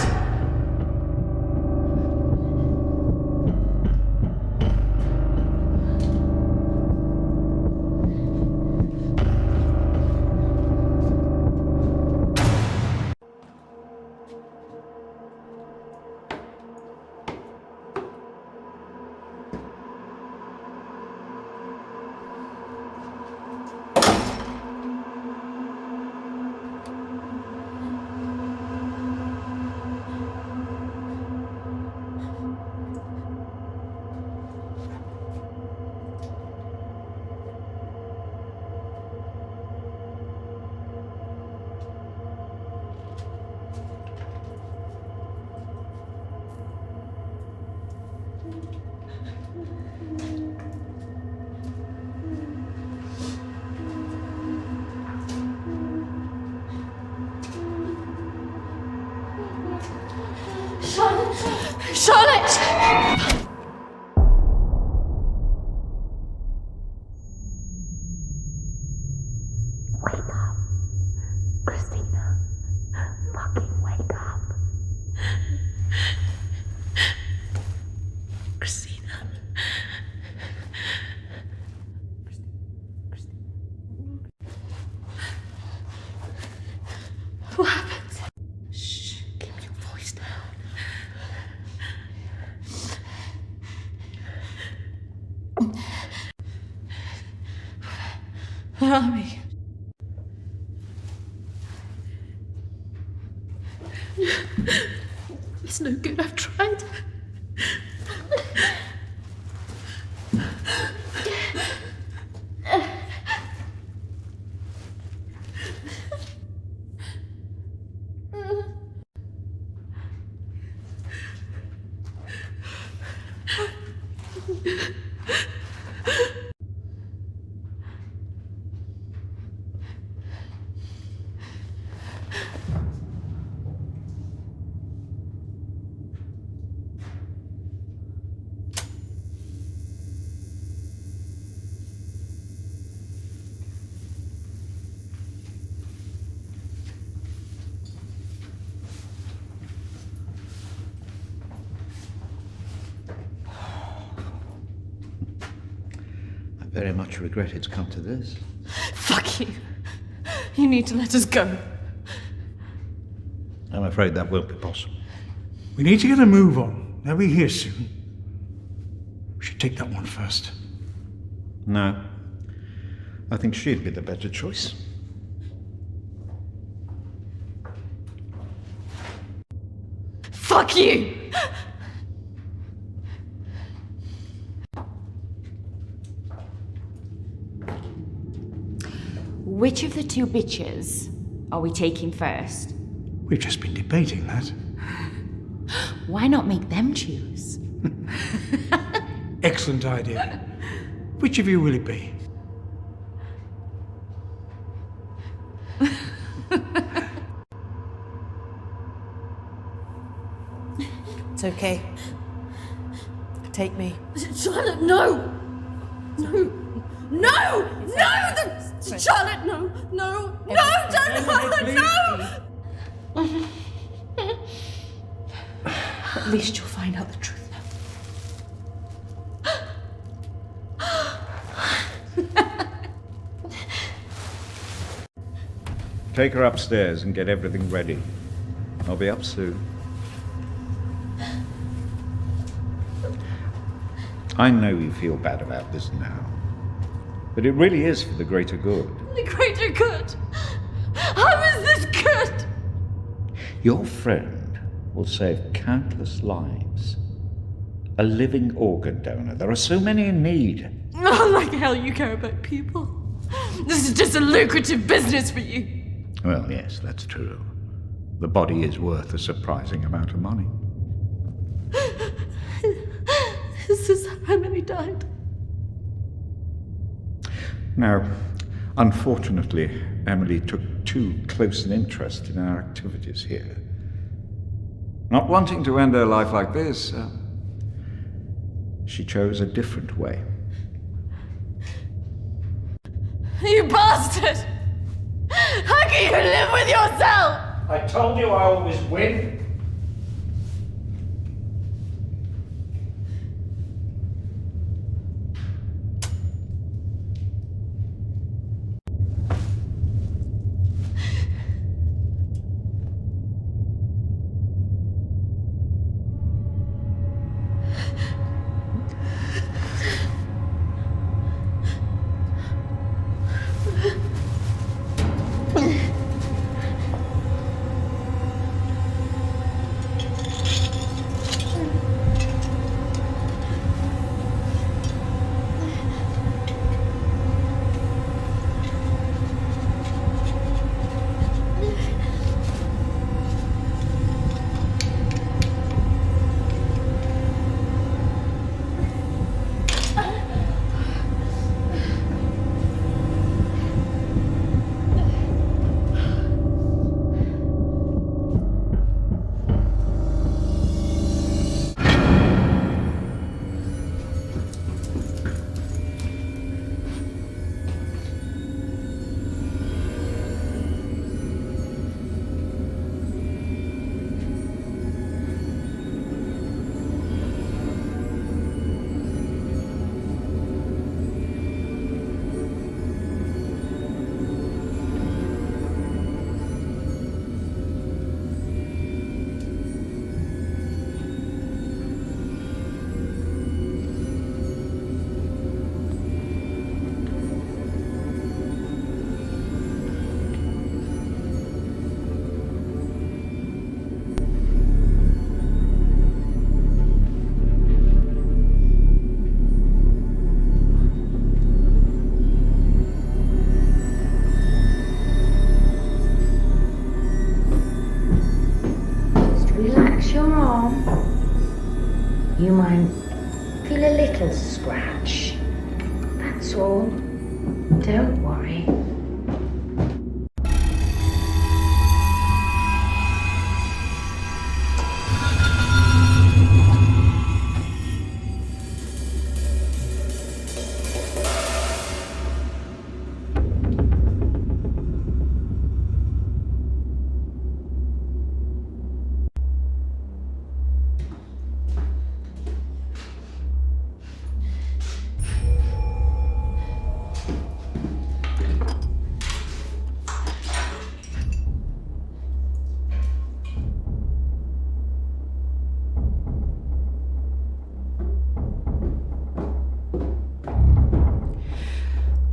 Charlotte! Wake up. Kristina. Fucking wake up. Kristina. What happened? Shh. Keep your voice down. Where are we? It's no good, I've tried. very much regret it's come to this. Fuck you. You need to let us go. I'm afraid that won't be possible. We need to get a move on. They'll be here soon. We should take that one first. No. I think she'd be the better choice. Fuck you! Which of the two bitches are we taking first? We've just been debating that. Why not make them choose? Excellent idea. Which of you will it be? It's okay. Take me. Charlotte, no! No! No! No! Charlotte, no! No! No! Don't Charlotte, no! At least you'll find out the truth now. Take her upstairs and get everything ready. I'll be up soon. I know you feel bad about this now, but it really is for the greater good. The greater good! How is this good? Your friend will save countless lives. A living organ donor. There are so many in need. Oh, like hell you care about people. This is just a lucrative business for you. Well, yes, that's true. The body is worth a surprising amount of money. Is this how Emily died? Now, unfortunately, Emily took too close an interest in our activities here. Not wanting to end her life like this, she chose a different way. You bastard! How can you live with yourself? I told you I always win. You might feel a little scratch. That's all. Don't worry.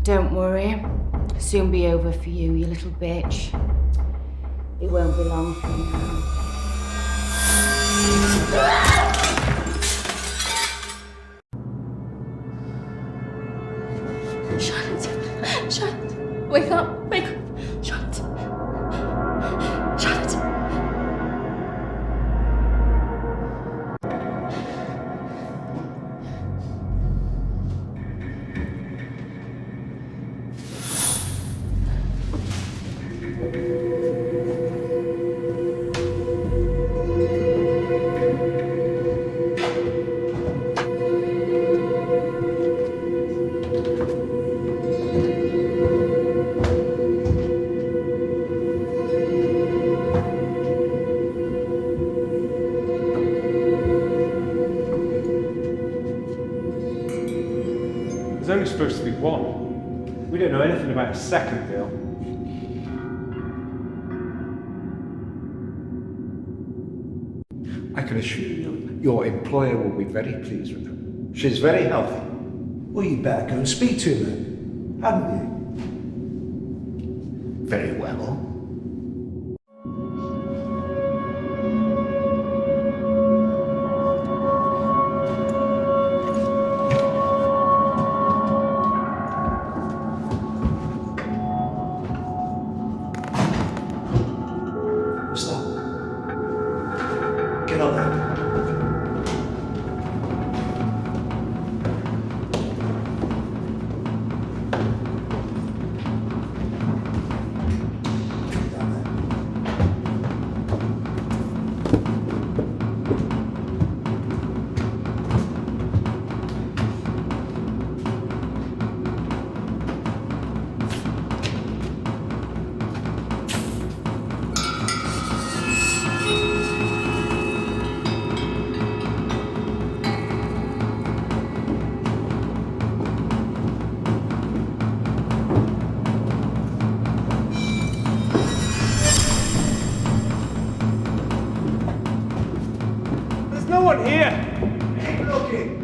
Don't worry. Soon be over for you, you little bitch. It won't be long from now. Charlotte! Charlotte! Wake up! Wake up! Charlotte! Charlotte! There's only supposed to be one. We don't know anything about a second girl. I can assure you, your employer will be very pleased with her. She's very healthy. Well, you'd better go and speak to him then, hadn't you? Very well. What's that? Get on there. There's no one here! Keep looking.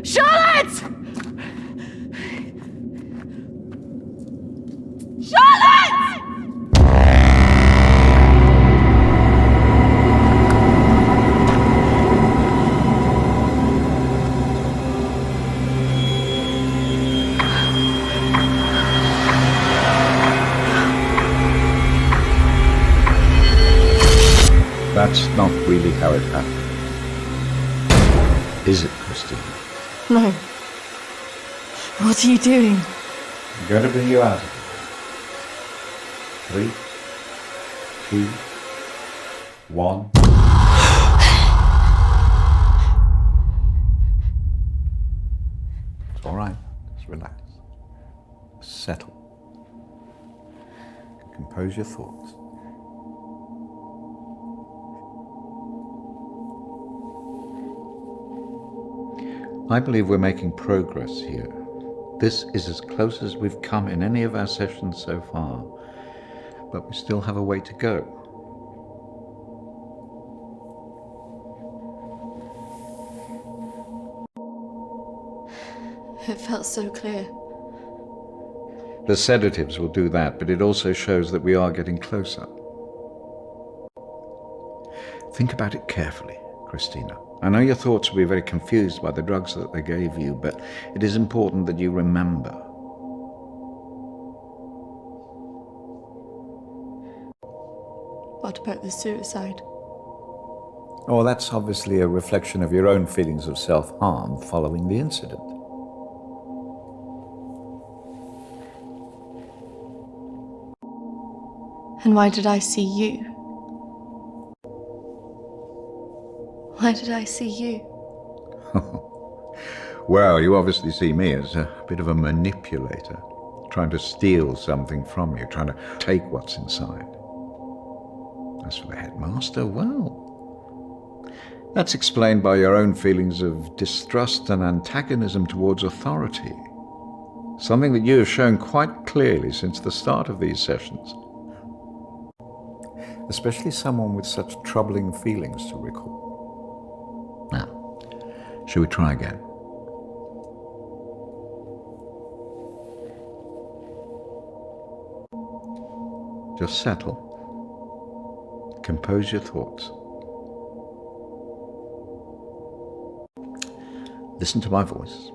Charlotte! Charlotte! That's not really how it happened. Is it, Kristina? No. What are you doing? I'm going to bring you out of it. 3, 2, 1. It's all right. Just relax. Settle. Compose your thoughts. I believe we're making progress here. This is as close as we've come in any of our sessions so far, but we still have a way to go. It felt so clear. The sedatives will do that, but it also shows that we are getting closer. Think about it carefully, Kristina. I know your thoughts will be very confused by the drugs that they gave you, but it is important that you remember. What about the suicide? Oh, that's obviously a reflection of your own feelings of self-harm following the incident. And why did I see you? Why did I see you? Well, you obviously see me as a bit of a manipulator, trying to steal something from you, trying to take what's inside. As for the headmaster, well, that's explained by your own feelings of distrust and antagonism towards authority. Something that you have shown quite clearly since the start of these sessions. Especially someone with such troubling feelings to recall. Now, shall we try again? Just settle. Compose your thoughts. Listen to my voice.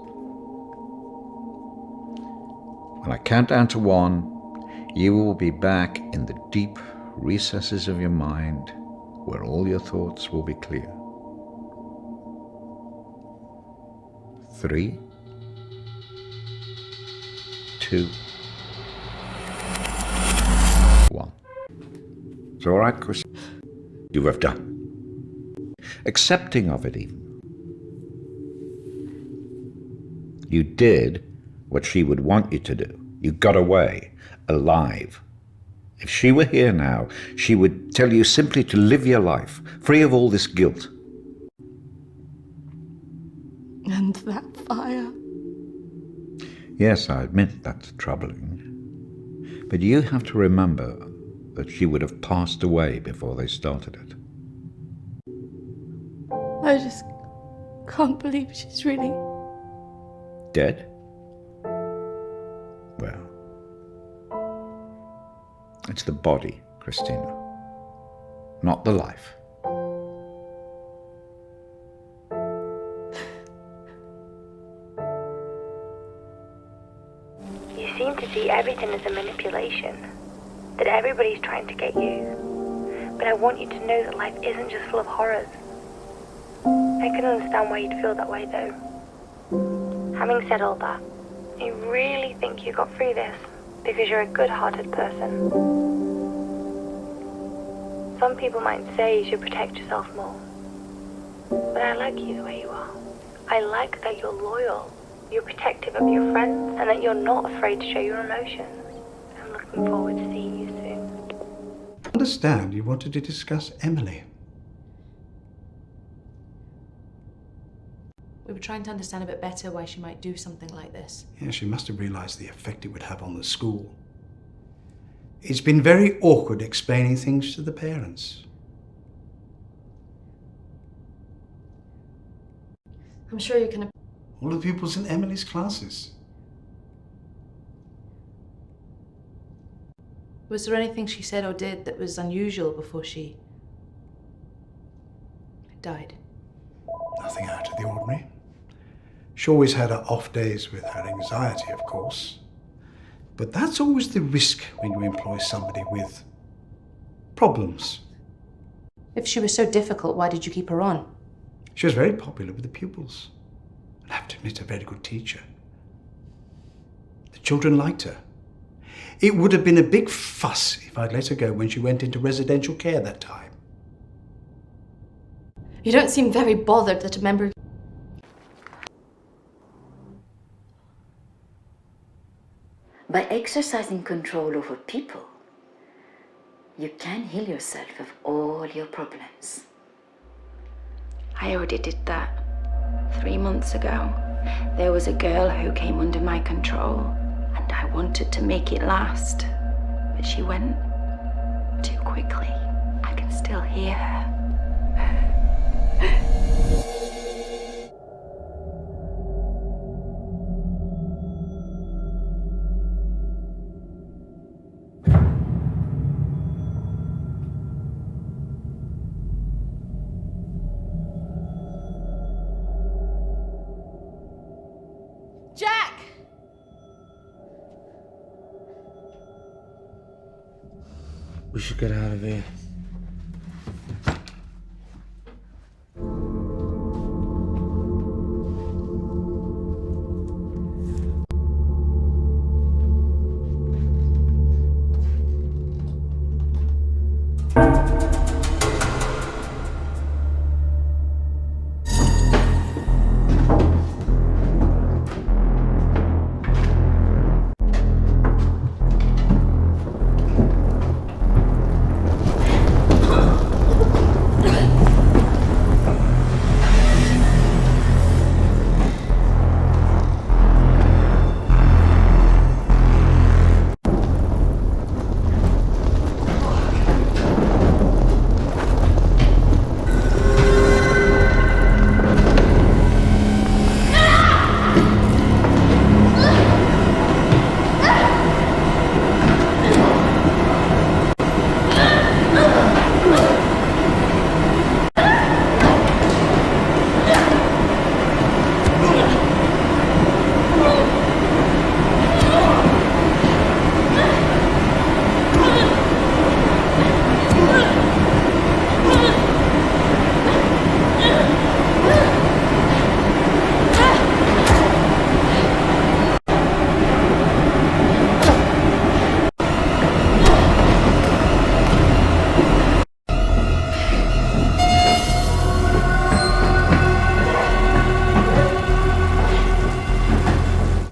When I count down to 1, you will be back in the deep recesses of your mind where all your thoughts will be clear. 3, 2, 1. It's all right, Chris. You have done. Accepting of it even. You did what she would want you to do. You got away, alive. If she were here now, she would tell you simply to live your life, free of all this guilt. And that fire. Yes, I admit that's troubling. But you have to remember that she would have passed away before they started it. I just can't believe she's really... Dead? Well, it's the body, Kristina, not the life. You seem to see everything as a manipulation, that everybody's trying to get you. But I want you to know that life isn't just full of horrors. I can understand why you'd feel that way, though. Having said all that, I really think you got through this because you're a good-hearted person. Some people might say you should protect yourself more. But I like you the way you are. I like that you're loyal, you're protective of your friends, and that you're not afraid to show your emotions. I'm looking forward to seeing you soon. I understand you wanted to discuss Emily. We were trying to understand a bit better why she might do something like this. Yeah, she must have realized the effect it would have on the school. It's been very awkward explaining things to the parents. I'm sure you can... all the pupils in Emily's classes. Was there anything she said or did that was unusual before she died? Nothing out of the ordinary. She always had her off days with her anxiety, of course. But that's always the risk when you employ somebody with problems. If she was so difficult, why did you keep her on? She was very popular with the pupils. And I have to admit, a very good teacher. The children liked her. It would have been a big fuss if I'd let her go when she went into residential care that time. You don't seem very bothered that a member... By exercising control over people, you can heal yourself of all your problems. I already did that 3 months ago. There was a girl who came under my control, and I wanted to make it last. But she went too quickly. I can still hear her. Jack! We should get out of here.